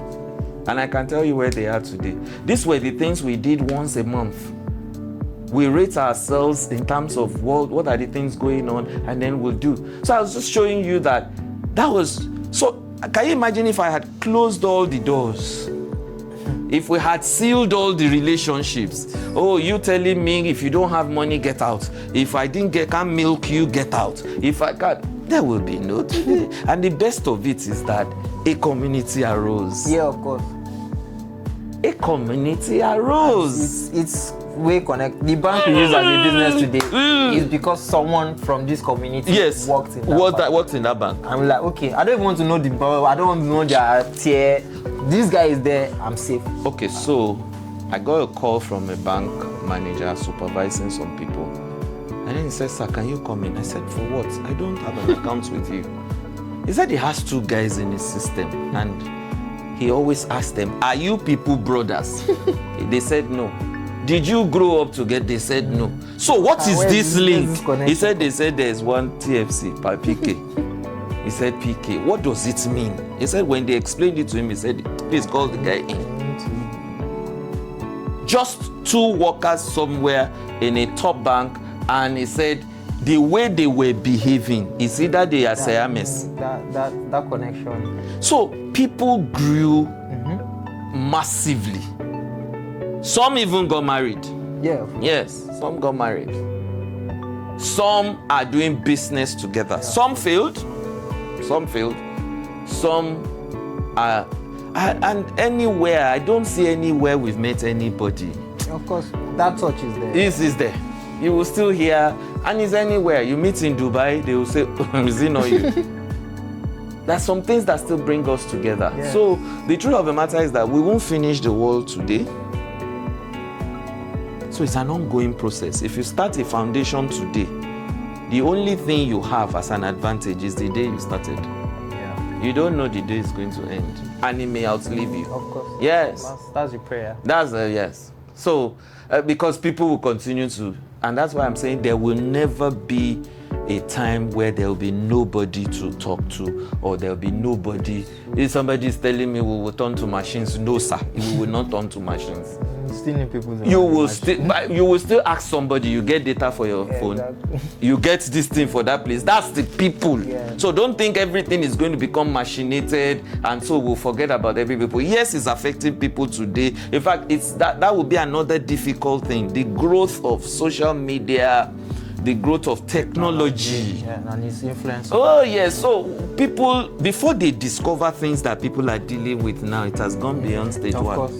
And I can tell you where they are today. These were the things we did once a month. We rate ourselves in terms of what are the things going on, and then we'll do. So I was just showing you that was, so can you imagine if I had closed all the doors? If we had sealed all the relationships? Oh, you telling me if you don't have money, get out. If I can't milk you, get out. If I can't, there will be no today. And the best of it is that a community arose. Yeah, of course. A community arose. It's way connected. The bank we use as a business today is because someone from this community worked in that bank. Worked in that bank. I'm like, okay, I don't even want to know the bank. I don't want to know their tier. This guy is there, I'm safe. Okay, so I got a call from a bank manager supervising some people. And then he said, sir, can you come in? I said, for what? I don't have an account with you. He said he has 2 guys in his system. And he always asked them, are you people brothers? They said no. Did you grow up together? They said no. So what is this link? He said, they said there's one TFC per PK. He said, PK, what does it mean? He said, when they explained it to him, he said, please call the guy in. Just 2 workers somewhere in a top bank, and he said, the way they were behaving is either they are Siamese. That connection. So people grew massively. Some even got married. Yeah. Yes, some got married. Some are doing business together. Yeah. Some failed. Some are. And anywhere, I don't see anywhere we've met anybody. Of course, that touch is there. This is there. You will still hear, and it's anywhere. You meet in Dubai, they will say, is it not you? There's some things that still bring us together. Yeah. So the truth of the matter is that we won't finish the world today. So it's an ongoing process. If you start a foundation today, the only thing you have as an advantage is the day you started. Yeah. You don't know the day is going to end, and it may outlive you. Of course. Yes. That's the prayer. That's a yes. So, because people will continue to, and that's why I'm saying there will never be a time where there will be nobody to talk to, or there will be nobody. If somebody is telling me we will turn to machines, no, sir, we will not turn to machines. Still need people. You will still ask somebody. You get data for your phone. Exactly. You get this thing for that place. That's the people. Yeah. So don't think everything is going to become machinated, and so we'll forget about every people. Yes, it's affecting people today. In fact, it's that will be another difficult thing. The growth of social media, the growth of technology. Yeah, and its influence. Oh yes. So people, before they discover things that people are dealing with now, it has gone beyond stage Of one. course.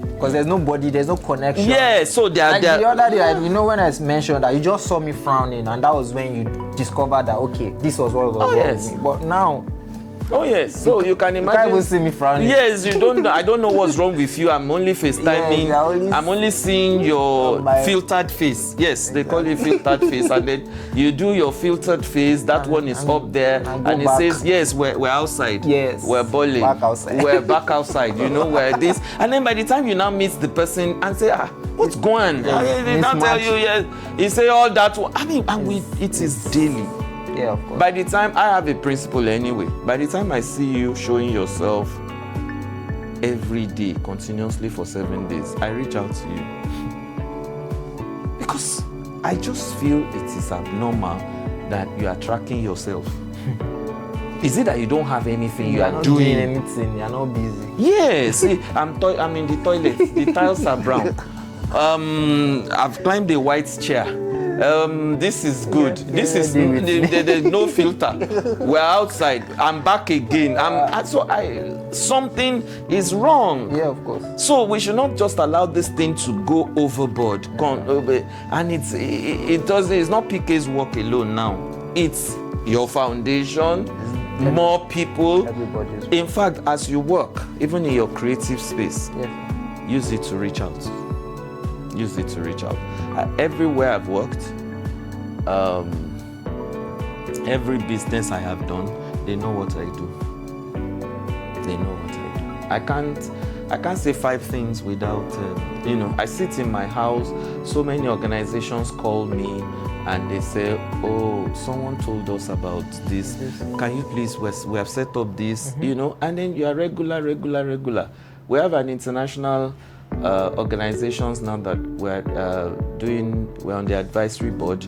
Because there's nobody, there's no connection. Yeah, so they are Like the other day, you know, when I mentioned that you just saw me frowning, and that was when you discovered that, okay, this was what was wrong yes. with me. But now, oh yes, so you can you imagine. can't even see me frowning. Yes, you don't. I don't know what's wrong with you. I'm only FaceTiming. Yeah, I'm only seeing your filtered face. Yes, they call it filtered face, and then you do your filtered face. That one is up there, and it says, "Yes, we're outside. Yes, we're bowling. back outside. We're back outside. You know, we're this." And then by the time you now meet the person and say, "What's going on?" They now tell you, "Yes." He say all that. I mean, and it is daily. Yeah, of course. By the time I have a principle anyway, by the time I see you showing yourself every day, continuously for 7 days, I reach out to you. Because I just feel it is abnormal that you are tracking yourself. Is it that you don't have anything you are not doing? anything, you're not busy. Yes, see, I'm in the toilet. The tiles are brown. I've climbed a white chair. This is good. This is there's no filter. We're outside. I'm back again. Something is wrong. Yeah, of course. So we should not just allow this thing to go overboard. And it's not PK's work alone now. It's your foundation, more people. Everybody's. In fact, as you work, even in your creative space, Yeah. use it to reach out. Use it to reach out. Everywhere I've worked, every business I have done, they know what I do. They know what I do. I can't say 5 things without, I sit in my house, so many organizations call me and they say, oh, someone told us about this. Can you please, we have set up this, and then you are regular. We have an international organizations now that we're on the advisory board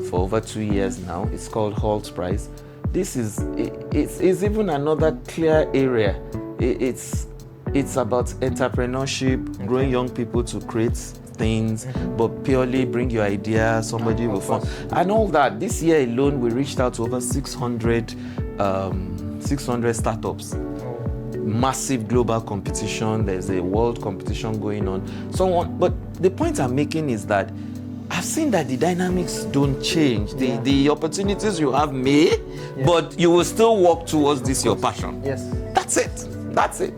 for over 2 years now. It's called Halt Price. It's even another clear area. It's about entrepreneurship, growing young people to create things, but purely bring your idea, somebody will fund, and all that. This year alone, we reached out to over 600 startups. Massive global competition. There's a world competition going on. But the point I'm making is that I've seen that the dynamics don't change. The opportunities you have may, but you will still work towards this, your passion. Yes. That's it.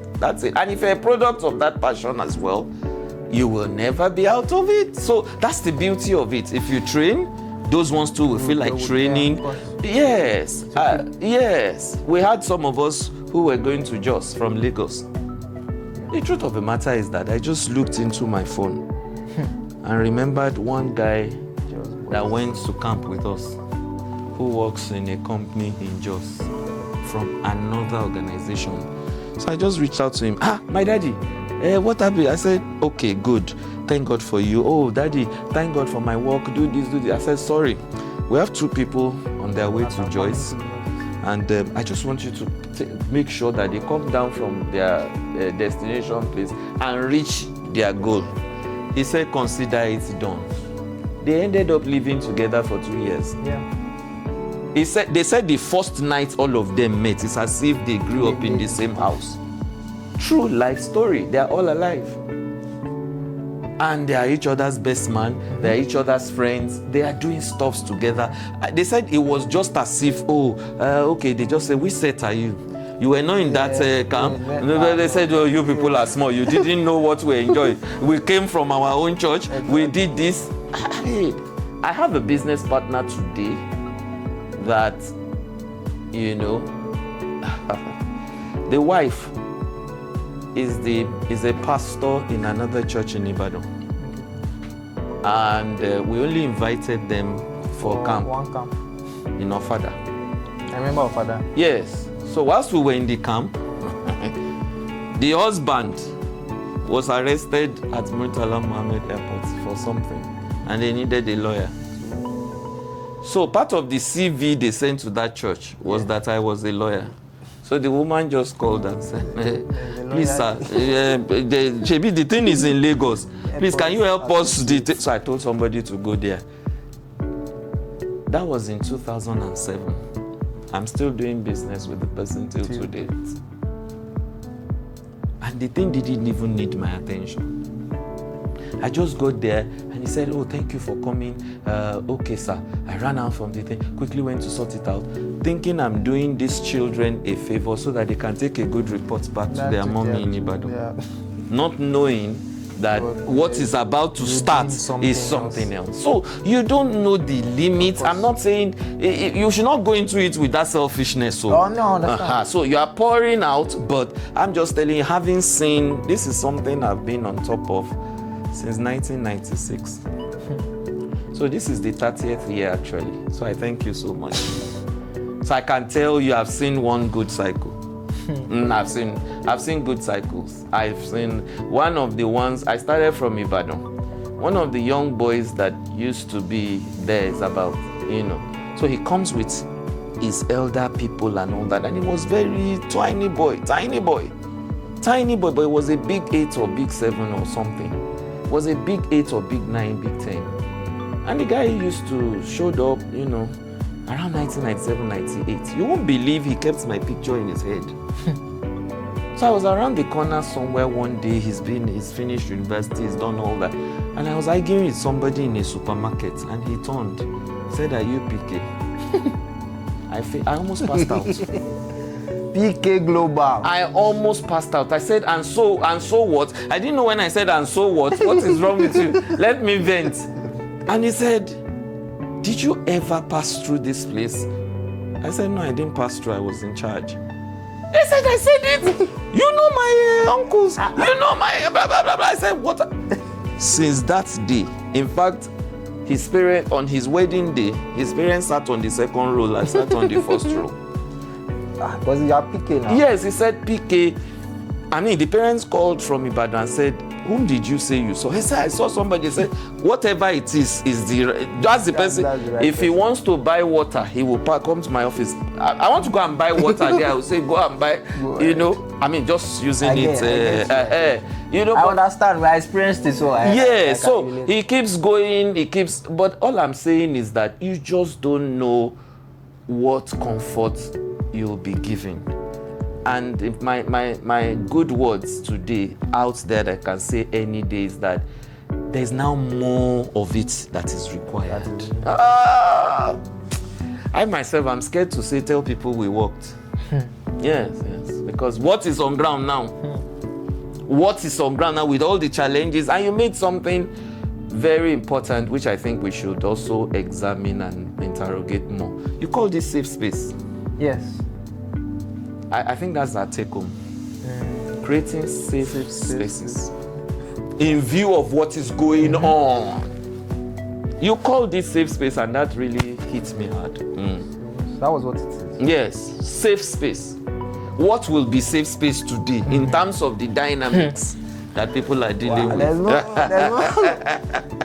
And if you're a product of that passion as well, you will never be out of it. So that's the beauty of it. If you train, those ones too will feel like training. Yes. Yes. We had some of us who were going to Jos from Lagos. The truth of the matter is that I just looked into my phone and remembered one guy that went to camp with us who works in a company in Jos from another organization. So I just reached out to him. My daddy, what happened? I said, okay, good. Thank God for you. Oh, daddy, thank God for my work. Do this. I said, sorry. We have 2 people on their way to Joyce, and I just want you to make sure that they come down from their destination place and reach their goal. He said, consider it done. They ended up living together for 2 years. Yeah. They said the first night all of them met, it's as if they grew up in the same house. True life story. They are all alive. And they are each other's best man. They are each other's friends. They are doing stuffs together. They said it was just as if, okay, they just said, which set are you? You were not in that camp. They said, oh, you people are small. You didn't know what we enjoyed. We came from our own church. We did this. I have a business partner today that, you know, the wife is a pastor in another church in Ibadan. And we only invited them for camp. One camp. In Ofada. I remember Ofada. Yes. So whilst we were in the camp, the husband was arrested at Murtala Mohammed Airport for something, and they needed a lawyer. So part of the CV they sent to that church was that I was a lawyer. So the woman just called and said, please sir, the thing is in Lagos. Please, can you help us? So I told somebody to go there. That was in 2007. I'm still doing business with the person till today. And the thing didn't even need my attention. I just got there and he said, oh, thank you for coming. Okay, sir. I ran out from the thing, quickly went to sort it out, thinking I'm doing these children a favor so that they can take a good report back to their mommy in Ibadan. Yeah. Not knowing that what is about to start is something else. So you don't know the limits. I'm not saying you should not go into it with that selfishness. So, oh no, that's so you are pouring out, but I'm just telling you, having seen, this is something I've been on top of since 1996. So this is the 30th year actually. So I thank you so much. So I can tell you I've seen one good cycle. I've seen good cycles. I've seen one of the ones, I started from Ibadan. One of the young boys that used to be there is about, so he comes with his elder people and all that, and he was very tiny boy, but it was a big 8 or big 7 or something. It was a big 8 or big 9, big 10. And the guy used to showed up, around 1997, 98. You won't believe he kept my picture in his head. So I was around the corner somewhere one day, he's finished university, he's done all that. And I was arguing with somebody in a supermarket and he turned, said, are you PK? I almost passed out. PK Global. I almost passed out. I said, and so what? I didn't know when I said, and so what? What is wrong with you? Let me vent. And he said, did you ever pass through this place? I said, no, I didn't pass through. I was in charge. He said, I said it. You know my uncles. You know my blah, blah, blah, blah. I said, what? Since that day, in fact, his parents, on his wedding day, his parents sat on the second row. I sat on the first row. Because you are PK now. Yes, he said PK. I mean, the parents called from Ibadan and said, whom did you say you saw? He said, I saw somebody. Say, whatever it is that's the person. That's the right if person. He wants to buy water, he will come to my office. I want to go and buy water there. I will say, go and buy, I mean, just using I understand. I experienced it. So he keeps going, but all I'm saying is that you just don't know what comfort you'll be given. And if my good words today out there that I can say any day is that there's now more of it that is required. I myself, I'm scared to tell people we worked. Yes, because what is on ground now? What is on ground now with all the challenges? And you made something very important, which I think we should also examine and interrogate more. You call this safe space. Yes. I think that's our take home. Creating safe spaces in view of what is going on. You call this safe space, and that really hits me hard. That was what it is. Yes, safe space. What will be safe space today in terms of the dynamics that people are dealing with. There's no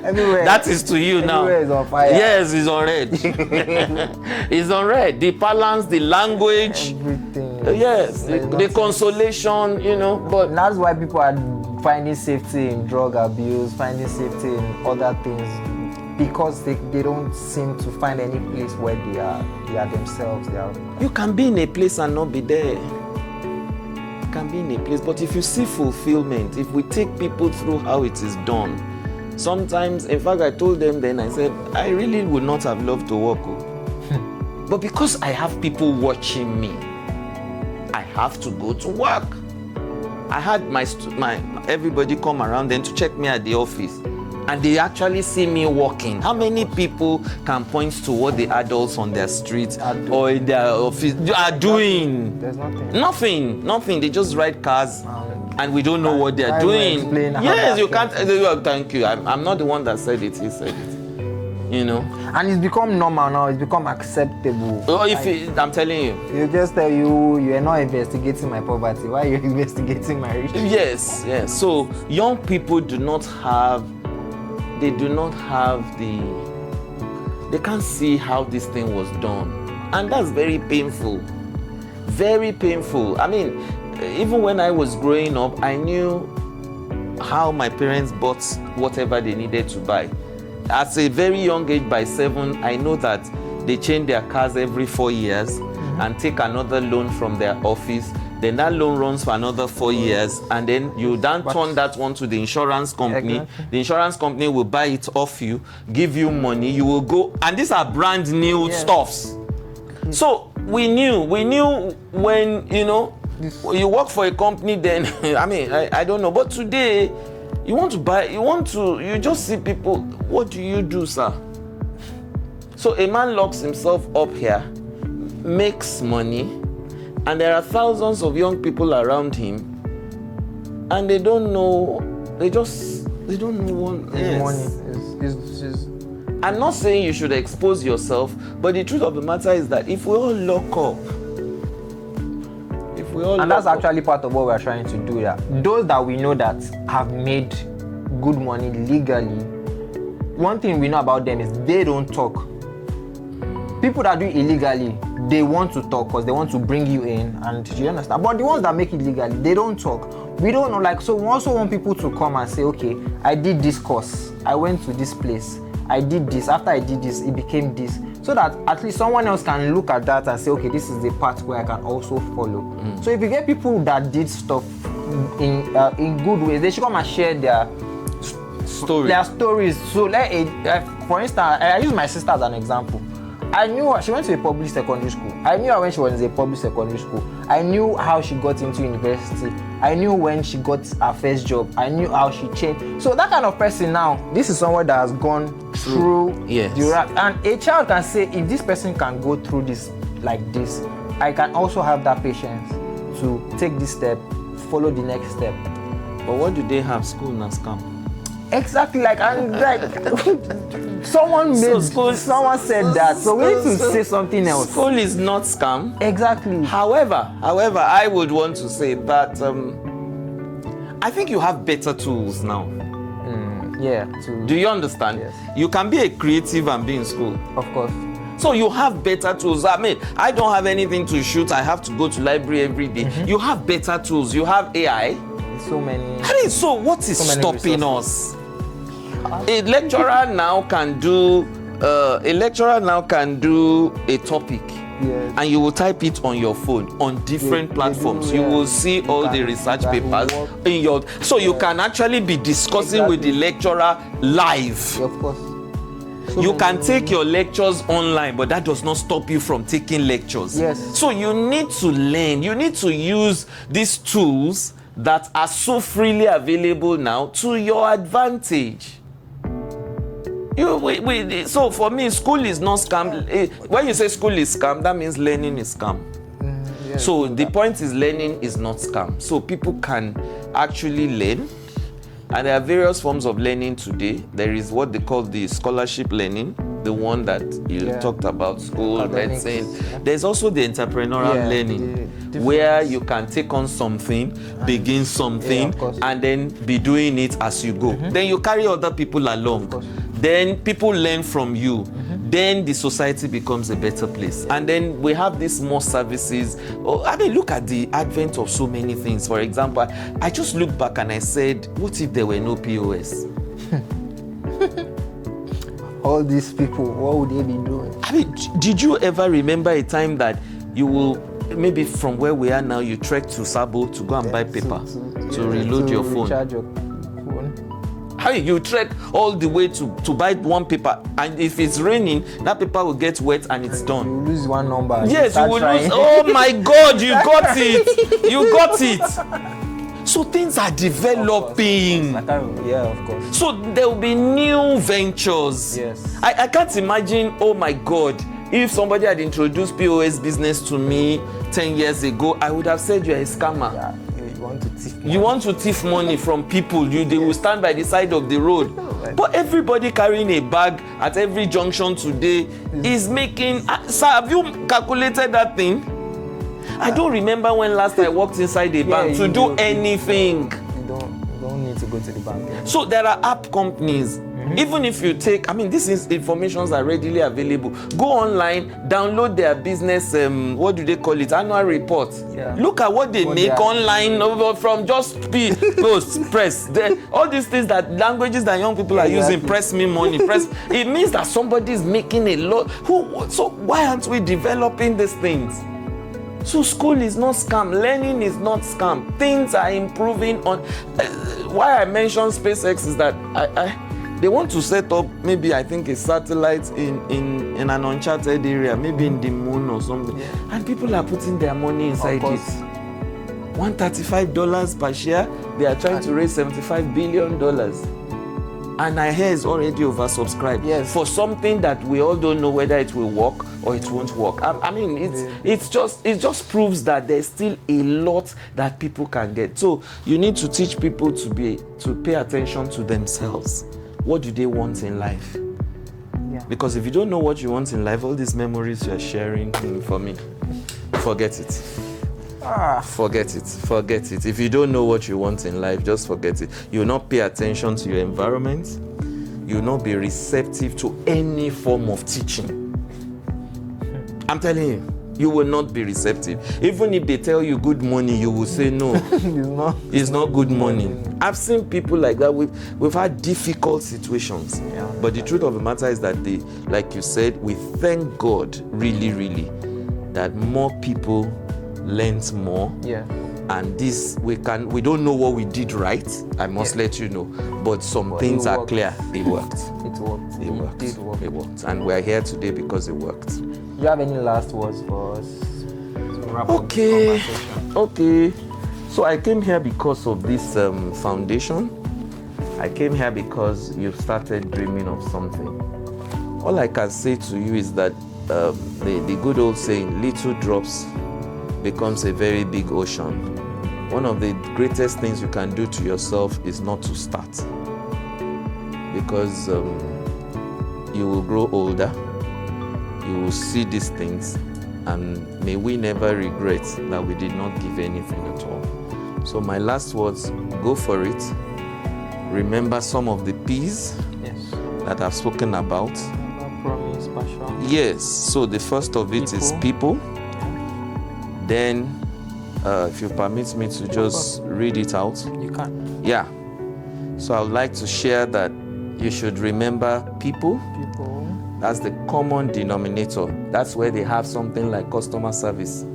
everywhere. That is to you now. Everywhere is on fire. Yes, it's on red. It's on red. The balance, the language, Everything. yes, There's the nothing. consolation, but And that's why people are finding safety in drug abuse, finding safety in other things, because they don't seem to find any place where they are themselves. you can be in a place and not be there. You can be in a place, but if you see fulfillment, if we take people through how it is done, sometimes, in fact, I told them then, I said, I really would not have loved to work. But because I have people watching me, I have to go to work. I had my everybody come around then to check me at the office, and they actually see me walking. How many people can point to what the adults on their street or in their office are doing? There's nothing. Nothing. They just ride cars, and we don't know what they are I will doing. explain how Yes, that you can't. thing- Thank you. I'm not the one that said it. He said it. And it's become normal now. It's become acceptable. Oh, I'm telling you. You just tell you're not investigating my poverty. Why are you investigating my riches? Yes. So young people do not have they can't see how this thing was done. And that's very painful. Very painful. I mean, even when I was growing up, I knew how my parents bought whatever they needed to buy. At a very young age, by 7, I know that they change their cars every 4 years and take another loan from their office. Then that loan runs for another 4 years, and then you then turn that one to the insurance company. Exactly. The insurance company will buy it off you, give you money. You will go, and these are brand new stuffs. So we knew when you work for a company. Then I mean, I don't know, but today you just see people. What do you do, sir? So a man locks himself up here, makes money, and there are thousands of young people around him, and they don't know. They don't know what. Yes. Money is I'm not saying you should expose yourself, but the truth of the matter is that if we all lock up, and that's actually part of what we're trying to do. That those that we know that have made good money legally, one thing we know about them is they don't talk. People that do it illegally, they want to talk because they want to bring you in, and you understand. But the ones that make it legally, they don't talk. We don't know. So we also want people to come and say, okay, I did this course, I went to this place, I did this. After I did this, it became this. So that at least someone else can look at that and say, okay, this is the path where I can also follow. So if you get people that did stuff in good ways, they should come and share their stories. So for instance, I use my sister as an example. I knew her, she went to a public secondary school. I knew her when she was in a public secondary school. I knew how she got into university. I knew when she got her first job. I knew how she changed. So that kind of person now, this is someone that has gone through the rap. And a child can say, if this person can go through this like this, I can also have that patience to take this step, follow the next step. But what do they have? School na scam. Exactly, someone said that, so we need to say something else. School is not scam. Exactly. However, I would want to say that I think you have better tools now. Do you understand? Yes. You can be a creative and be in school. Of course. So you have better tools. I mean, I don't have anything to shoot. I have to go to library every day. You have better tools. You have AI. So many. I mean, so what is stopping us? A lecturer now can do a topic, and you will type it on your phone on different platforms. You will see all the research papers in your. So you can actually be discussing with the lecturer live. Of course. You can take your lectures online, but that does not stop you from taking lectures. Yes. So you need to learn. You need to use these tools that are so freely available now to your advantage. So for me, school is not scam. When you say school is scam, that means learning is scam. Yes, so the point is learning is not scam. So people can actually learn. And there are various forms of learning today. There is what they call the scholarship learning. the one that you talked about, school, Academics, medicine. There's also the entrepreneurial learning, where you can take on something, begin something, and then be doing it as you go. Then you carry other people along. Then people learn from you. Then the society becomes a better place. And then we have these more services. Oh, I mean, look at the advent of so many things. For example, I just looked back and I said, what if there were no POS? All these people, what would they be doing? I mean, did you ever remember a time that you will, maybe from where we are now, you trek to Sabo to go and buy paper to reload your phone? Recharge your phone. How you trek all the way to buy one paper, and if it's raining, that paper will get wet and it's done. You lose one number. Yes, you will lose. Oh my God, you got it. You got it. So things are developing. Yeah, of course. So there will be new ventures. Yes. I can't imagine, oh my God, if somebody had introduced POS business to me 10 years ago, I would have said you're a scammer. Yeah. You want to thief money. You want to thief money from people. They will stand by the side of the road. But everybody carrying a bag at every junction today is making... Sir, have you calculated that thing? I don't remember when last I walked inside a bank to do anything. You don't need to go to the bank. So there are app companies. Even if you take, I mean, these informations are readily available. Go online, download their business, what do they call it? Annual report. Yeah. Look at what they make online from just post, press. All these things that languages that young people are using, press me money, press. It means that somebody is making a lot. So why aren't we developing these things? So school is not scam, learning is not scam. Things are improving on. Why I mention SpaceX is that they want to set up maybe I think a satellite in an uncharted area, maybe in the moon or something. And people are putting their money inside it. $135 per share, they are trying to raise $75 billion. And I hear it's already oversubscribed. Yes. For something that we all don't know whether it will work or it won't work. I mean, it just proves that there's still a lot that people can get. So you need to teach people to pay attention to themselves. What do they want in life? Yeah. Because if you don't know what you want in life, all these memories you're sharing for me, forget it. Forget it. Forget it. If you don't know what you want in life, just forget it. You will not pay attention to your environment. You will not be receptive to any form of teaching. I'm telling you, you will not be receptive. Even if they tell you good money, you will say no. It's not good money. I've seen people like that. We've had difficult situations. But the truth of the matter is that like you said, we thank God really, really that more people learned more. Yeah. And this we don't know what we did right. I must let you know. But some things are clear. It worked. It worked. It worked. It worked. It worked. And we're here today because it worked. Do you have any last words for us to wrap up this conversation? Okay. So I came here because of this foundation. I came here because you've started dreaming of something. All I can say to you is that the good old saying, little drops becomes a very big ocean. One of the greatest things you can do to yourself is not to start. Because you will grow older, you will see these things, and may we never regret that we did not give anything at all. So my last words, go for it. Remember some of the P's that I've spoken about. Promise, passion. Yes, so the first of it is people. Then, if you permit me to just read it out. You can. Yeah. So I would like to share that you should remember people. That's the common denominator. That's where they have something like customer service.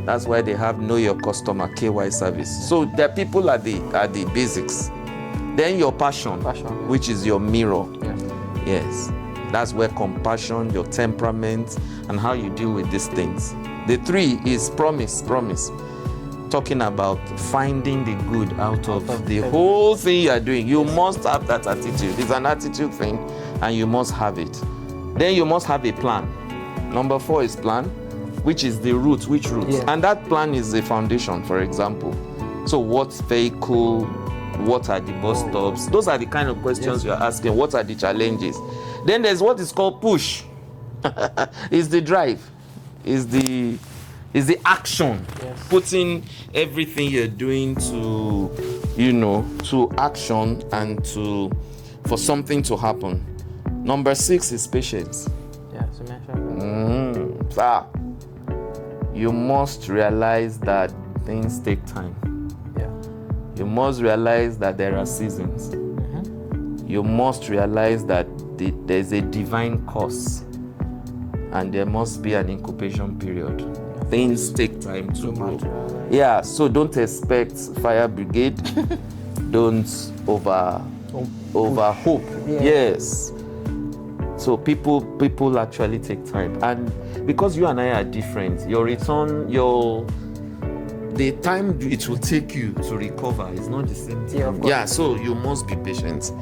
That's why they have know your customer, KY service. So the people are the basics. Then your passion, which is your mirror. Yes. That's where compassion, your temperament, and how you deal with these things. The 3 is promise. Talking about finding the good out of the whole thing you are doing. You must have that attitude. It's an attitude thing, and you must have it. Then you must have a plan. Number 4 is plan, which is the root. Which root? And that plan is the foundation, for example. So what vehicle What are the bus stops? Those are the kind of questions you're asking. What are the challenges? Then there's what is called push. Is the drive. Is the action. Yes. Putting everything you're doing to, to action and for something to happen. Number 6 is patience. Yeah, so mention. Sir, you must realize that things take time. Yeah. You must realize that there are seasons. You must realize that there's a divine cause and there must be an incubation period. Things take time to grow. Yeah, so don't expect fire brigade. Don't over hope. Yeah. Yes. So people actually take time, and because you and I are different, the time it will take you to recover is not the same thing. Yeah, of course. Yeah, so you must be patient.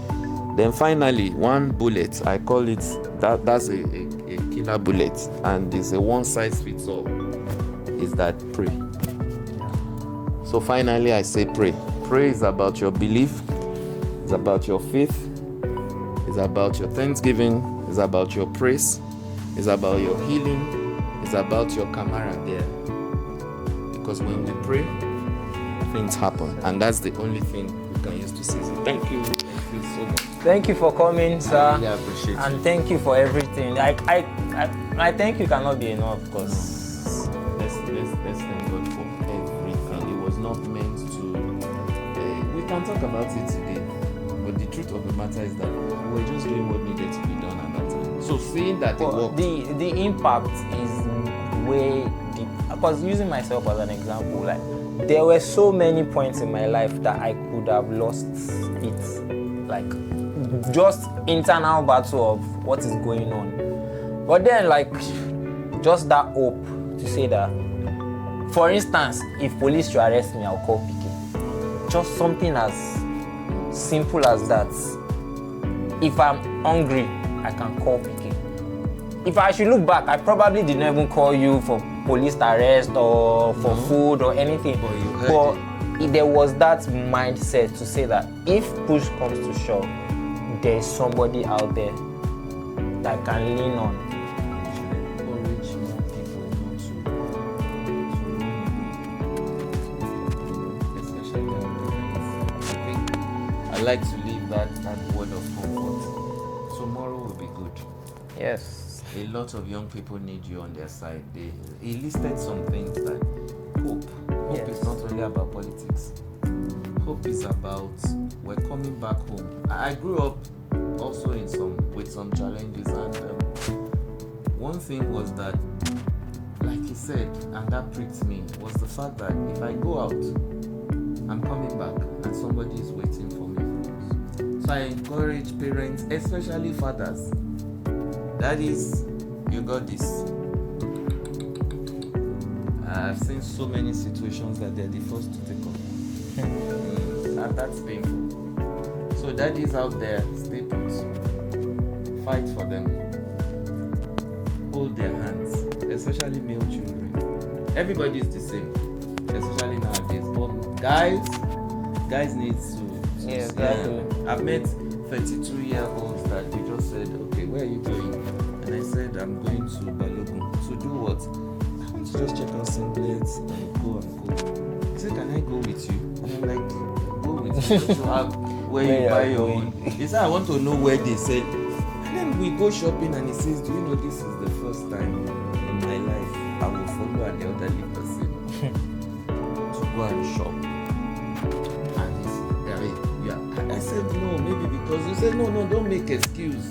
Then finally, one bullet, I call it that's a killer bullet, and it's a one size fits all. Is that pray. So finally, I say pray. Pray is about your belief. It's about your faith. It's about your thanksgiving. It's about your praise. It's about your healing. It's about your camera there. Because when we pray, things happen. And that's the only thing we can use to say. Thank you. Thank you so much. Thank you for coming, sir. I really appreciate it. And thank you for everything. I thank you cannot be enough because Let's thank God for everything. It was not meant to. We can talk about it today, but the truth of the matter is that we're just doing what needed to be done at that time. So seeing that it worked. the impact is way deep. Because using myself as an example, like there were so many points in my life that I could have lost it, like just internal battle of what is going on. But then, like, just that hope to say that, for instance, if police should arrest me, I'll call PK. Just something as simple as that. If I'm hungry, I can call PK. If I should look back, I probably didn't even call you for police arrest or for food or anything. But there was that mindset to say that if push comes to shove, there's somebody out there that I can lean on. I like to leave that word of comfort. Tomorrow will be good. Yes. A lot of young people need you on their side. He listed some things like hope. Hope is not only about politics. Hope is about we're coming back home. I grew up also with some challenges, and one thing was that, like he said, and that pricked me, was the fact that if I go out, I'm coming back and somebody is waiting for me. So I encourage parents, especially fathers, daddies, you got this. I've seen so many situations that they're the first to take off. That's painful. So daddies out there, stay put. Fight for them. Hold their hands, especially male children. Everybody is the same, especially nowadays. But guys need to. Yeah, exactly. I've met 32-year-olds that they just said, okay, where are you going? And I said, I'm going to Balogun. To do what? I want to just check out singlets and go. He said, can I go with you? And I'm like, go with you. Just to have where you buy your own. He said, I want to know where they said. And then we go shopping and he says, do you know this is the first time in my life I will follow an elderly person to go and shop. And he said, I said, no, maybe because you said, no, don't make excuse.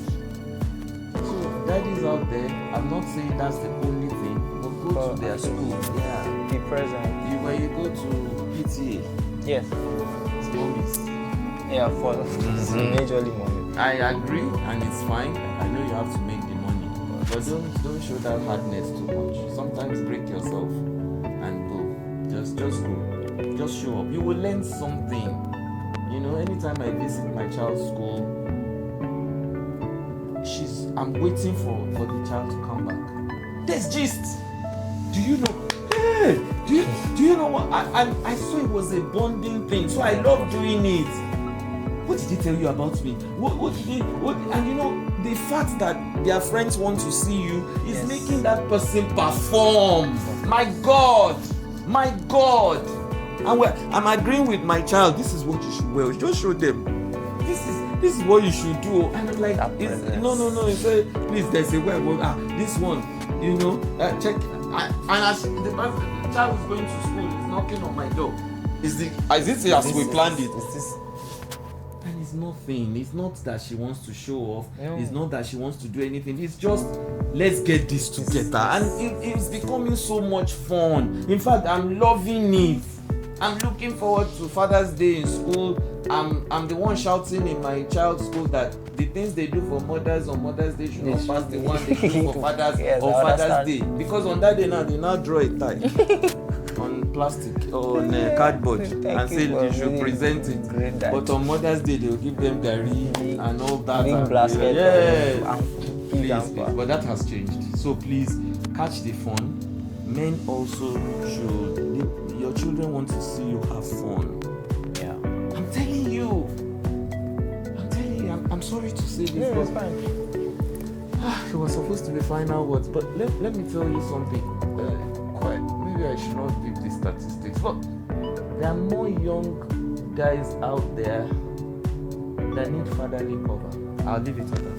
So daddies out there, I'm not saying that's the only thing, but go to their school. Yeah. Be present. When you go to PTA. Yes. It's mommies. Yeah, for majorly money. I agree, and it's fine. I know you have to make the money, but don't show that hardness too much. Sometimes break yourself and go. Just go. Just show up. You will learn something. You know, anytime I visit my child's school, I'm waiting for the child to come back. There's gist. Do you know? Hey, do you know what? I saw it was a bonding thing, so I love doing it. What did he tell you about me? What did he, and you know, the fact that their friends want to see you is making that person perform. My God. And I'm agreeing with my child. This is what you should wear. Just show them. This is what you should do. And I'm like, no. He said, please, there's a way. This one, you know, check. And as the child is going to school, he's knocking on my door. Is this as we planned it? And it's nothing. It's not that she wants to show off. No. It's not that she wants to do anything. It's just, let's get this together. And it's becoming so much fun. In fact, I'm loving it. I'm looking forward to Father's Day in school. I'm the one shouting in my child's school that the things they do for mothers on Mother's Day should not pass the one they do for fathers on Father's Day. Because on that day now, they now draw a tie on plastic, on cardboard, and say you should present it. But on Mother's Day, they will give them gari and all that. Please. But that has changed. So please, catch the fun. Men also should. Your children want to see you have fun. Yeah. I'm telling you. I'm sorry to say this. Yeah, it's fine. It was supposed to be final words, but let me tell you something. Maybe I should not give these statistics, but there are more young guys out there that need fatherly cover. I'll leave it at that.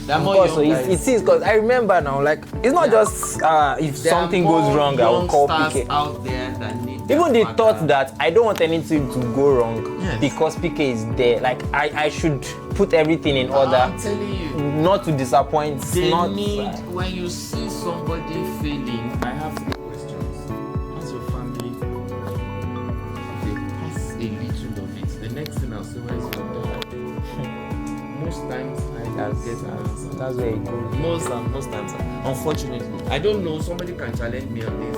There are more young guys. It is, because I remember now, like, it's not just if something goes wrong, I will call PK. Out there that need even the thought that I don't want anything to go wrong because PK is there. Like, I should put everything in order. I'm telling you. Not to disappoint. When you see somebody failing, I have 3 questions. How's your family? They pass a little of it. The next thing I'll say, where is your dad? Most times I get an answer. That's where it goes. Most times. Unfortunately, I don't know. Somebody can challenge me on this,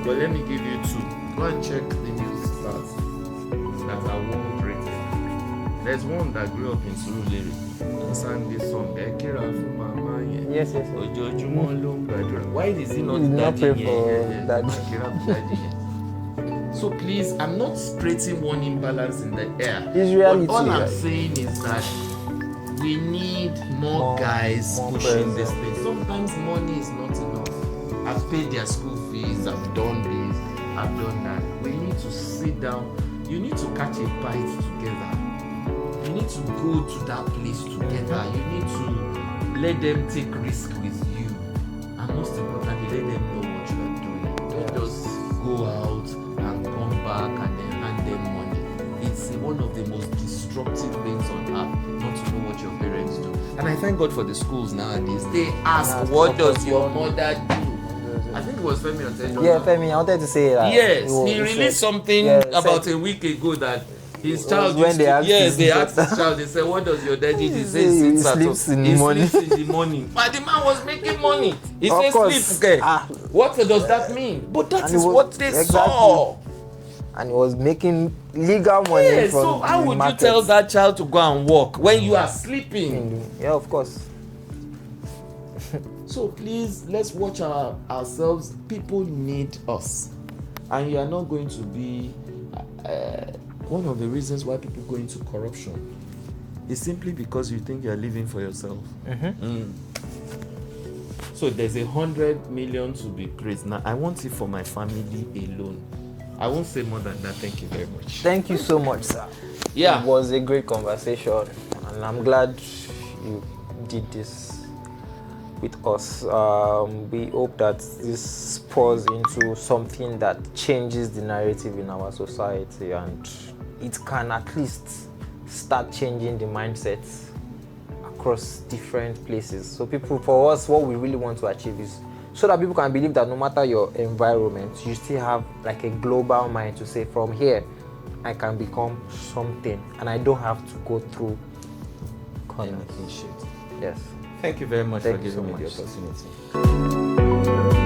but let me give you 2. Go and check the news stars that are world rated. There's one that grew up in Surulere and sang this song. Yes. Why is he not daddy here? So please, I'm not creating one imbalance in the air. It's reality. But all I'm saying is that we need more guys pushing this thing. Sometimes money is not enough. I've paid their school fees, I've done this, I've done that. We need to sit down. You need to catch a bite together. You need to go to that place together. You need to let them take risk with you. And most importantly, let them know what you are doing. Don't just go out and come back and then hand them money. It's one of the most destructive things on earth, not to know what your parents do. And I thank God for the schools nowadays. They ask, what does your mother do? I think it was Femi Otejo. Yeah, Femi, I wanted to say that. Yes, he released something about a week ago that his child they asked his child, they said, what does your daddy do? He says he sleeps in the morning. But the man was making money. He says sleep. Okay. What does that mean? But that is what they saw. And he was making legal money from so how would market. You tell that child to go and work when you are sleeping? Yeah, of course. So please, let's watch ourselves. People need us. And you are not going to be... one of the reasons why people go into corruption is simply because you think you are living for yourself. So there's 100 million to be created. Now, I want it for my family alone. I won't say more than that. Thank you very much. Thank you so much, sir. Yeah. It was a great conversation, and I'm glad you did this with us. We hope that this pours into something that changes the narrative in our society, and it can at least start changing the mindsets across different places. So for us, what we really want to achieve is so that people can believe that no matter your environment, you still have like a global mind to say, from here, I can become something, and I don't have to go through corners. Shit. Yes. Thank you very much for giving me the opportunity.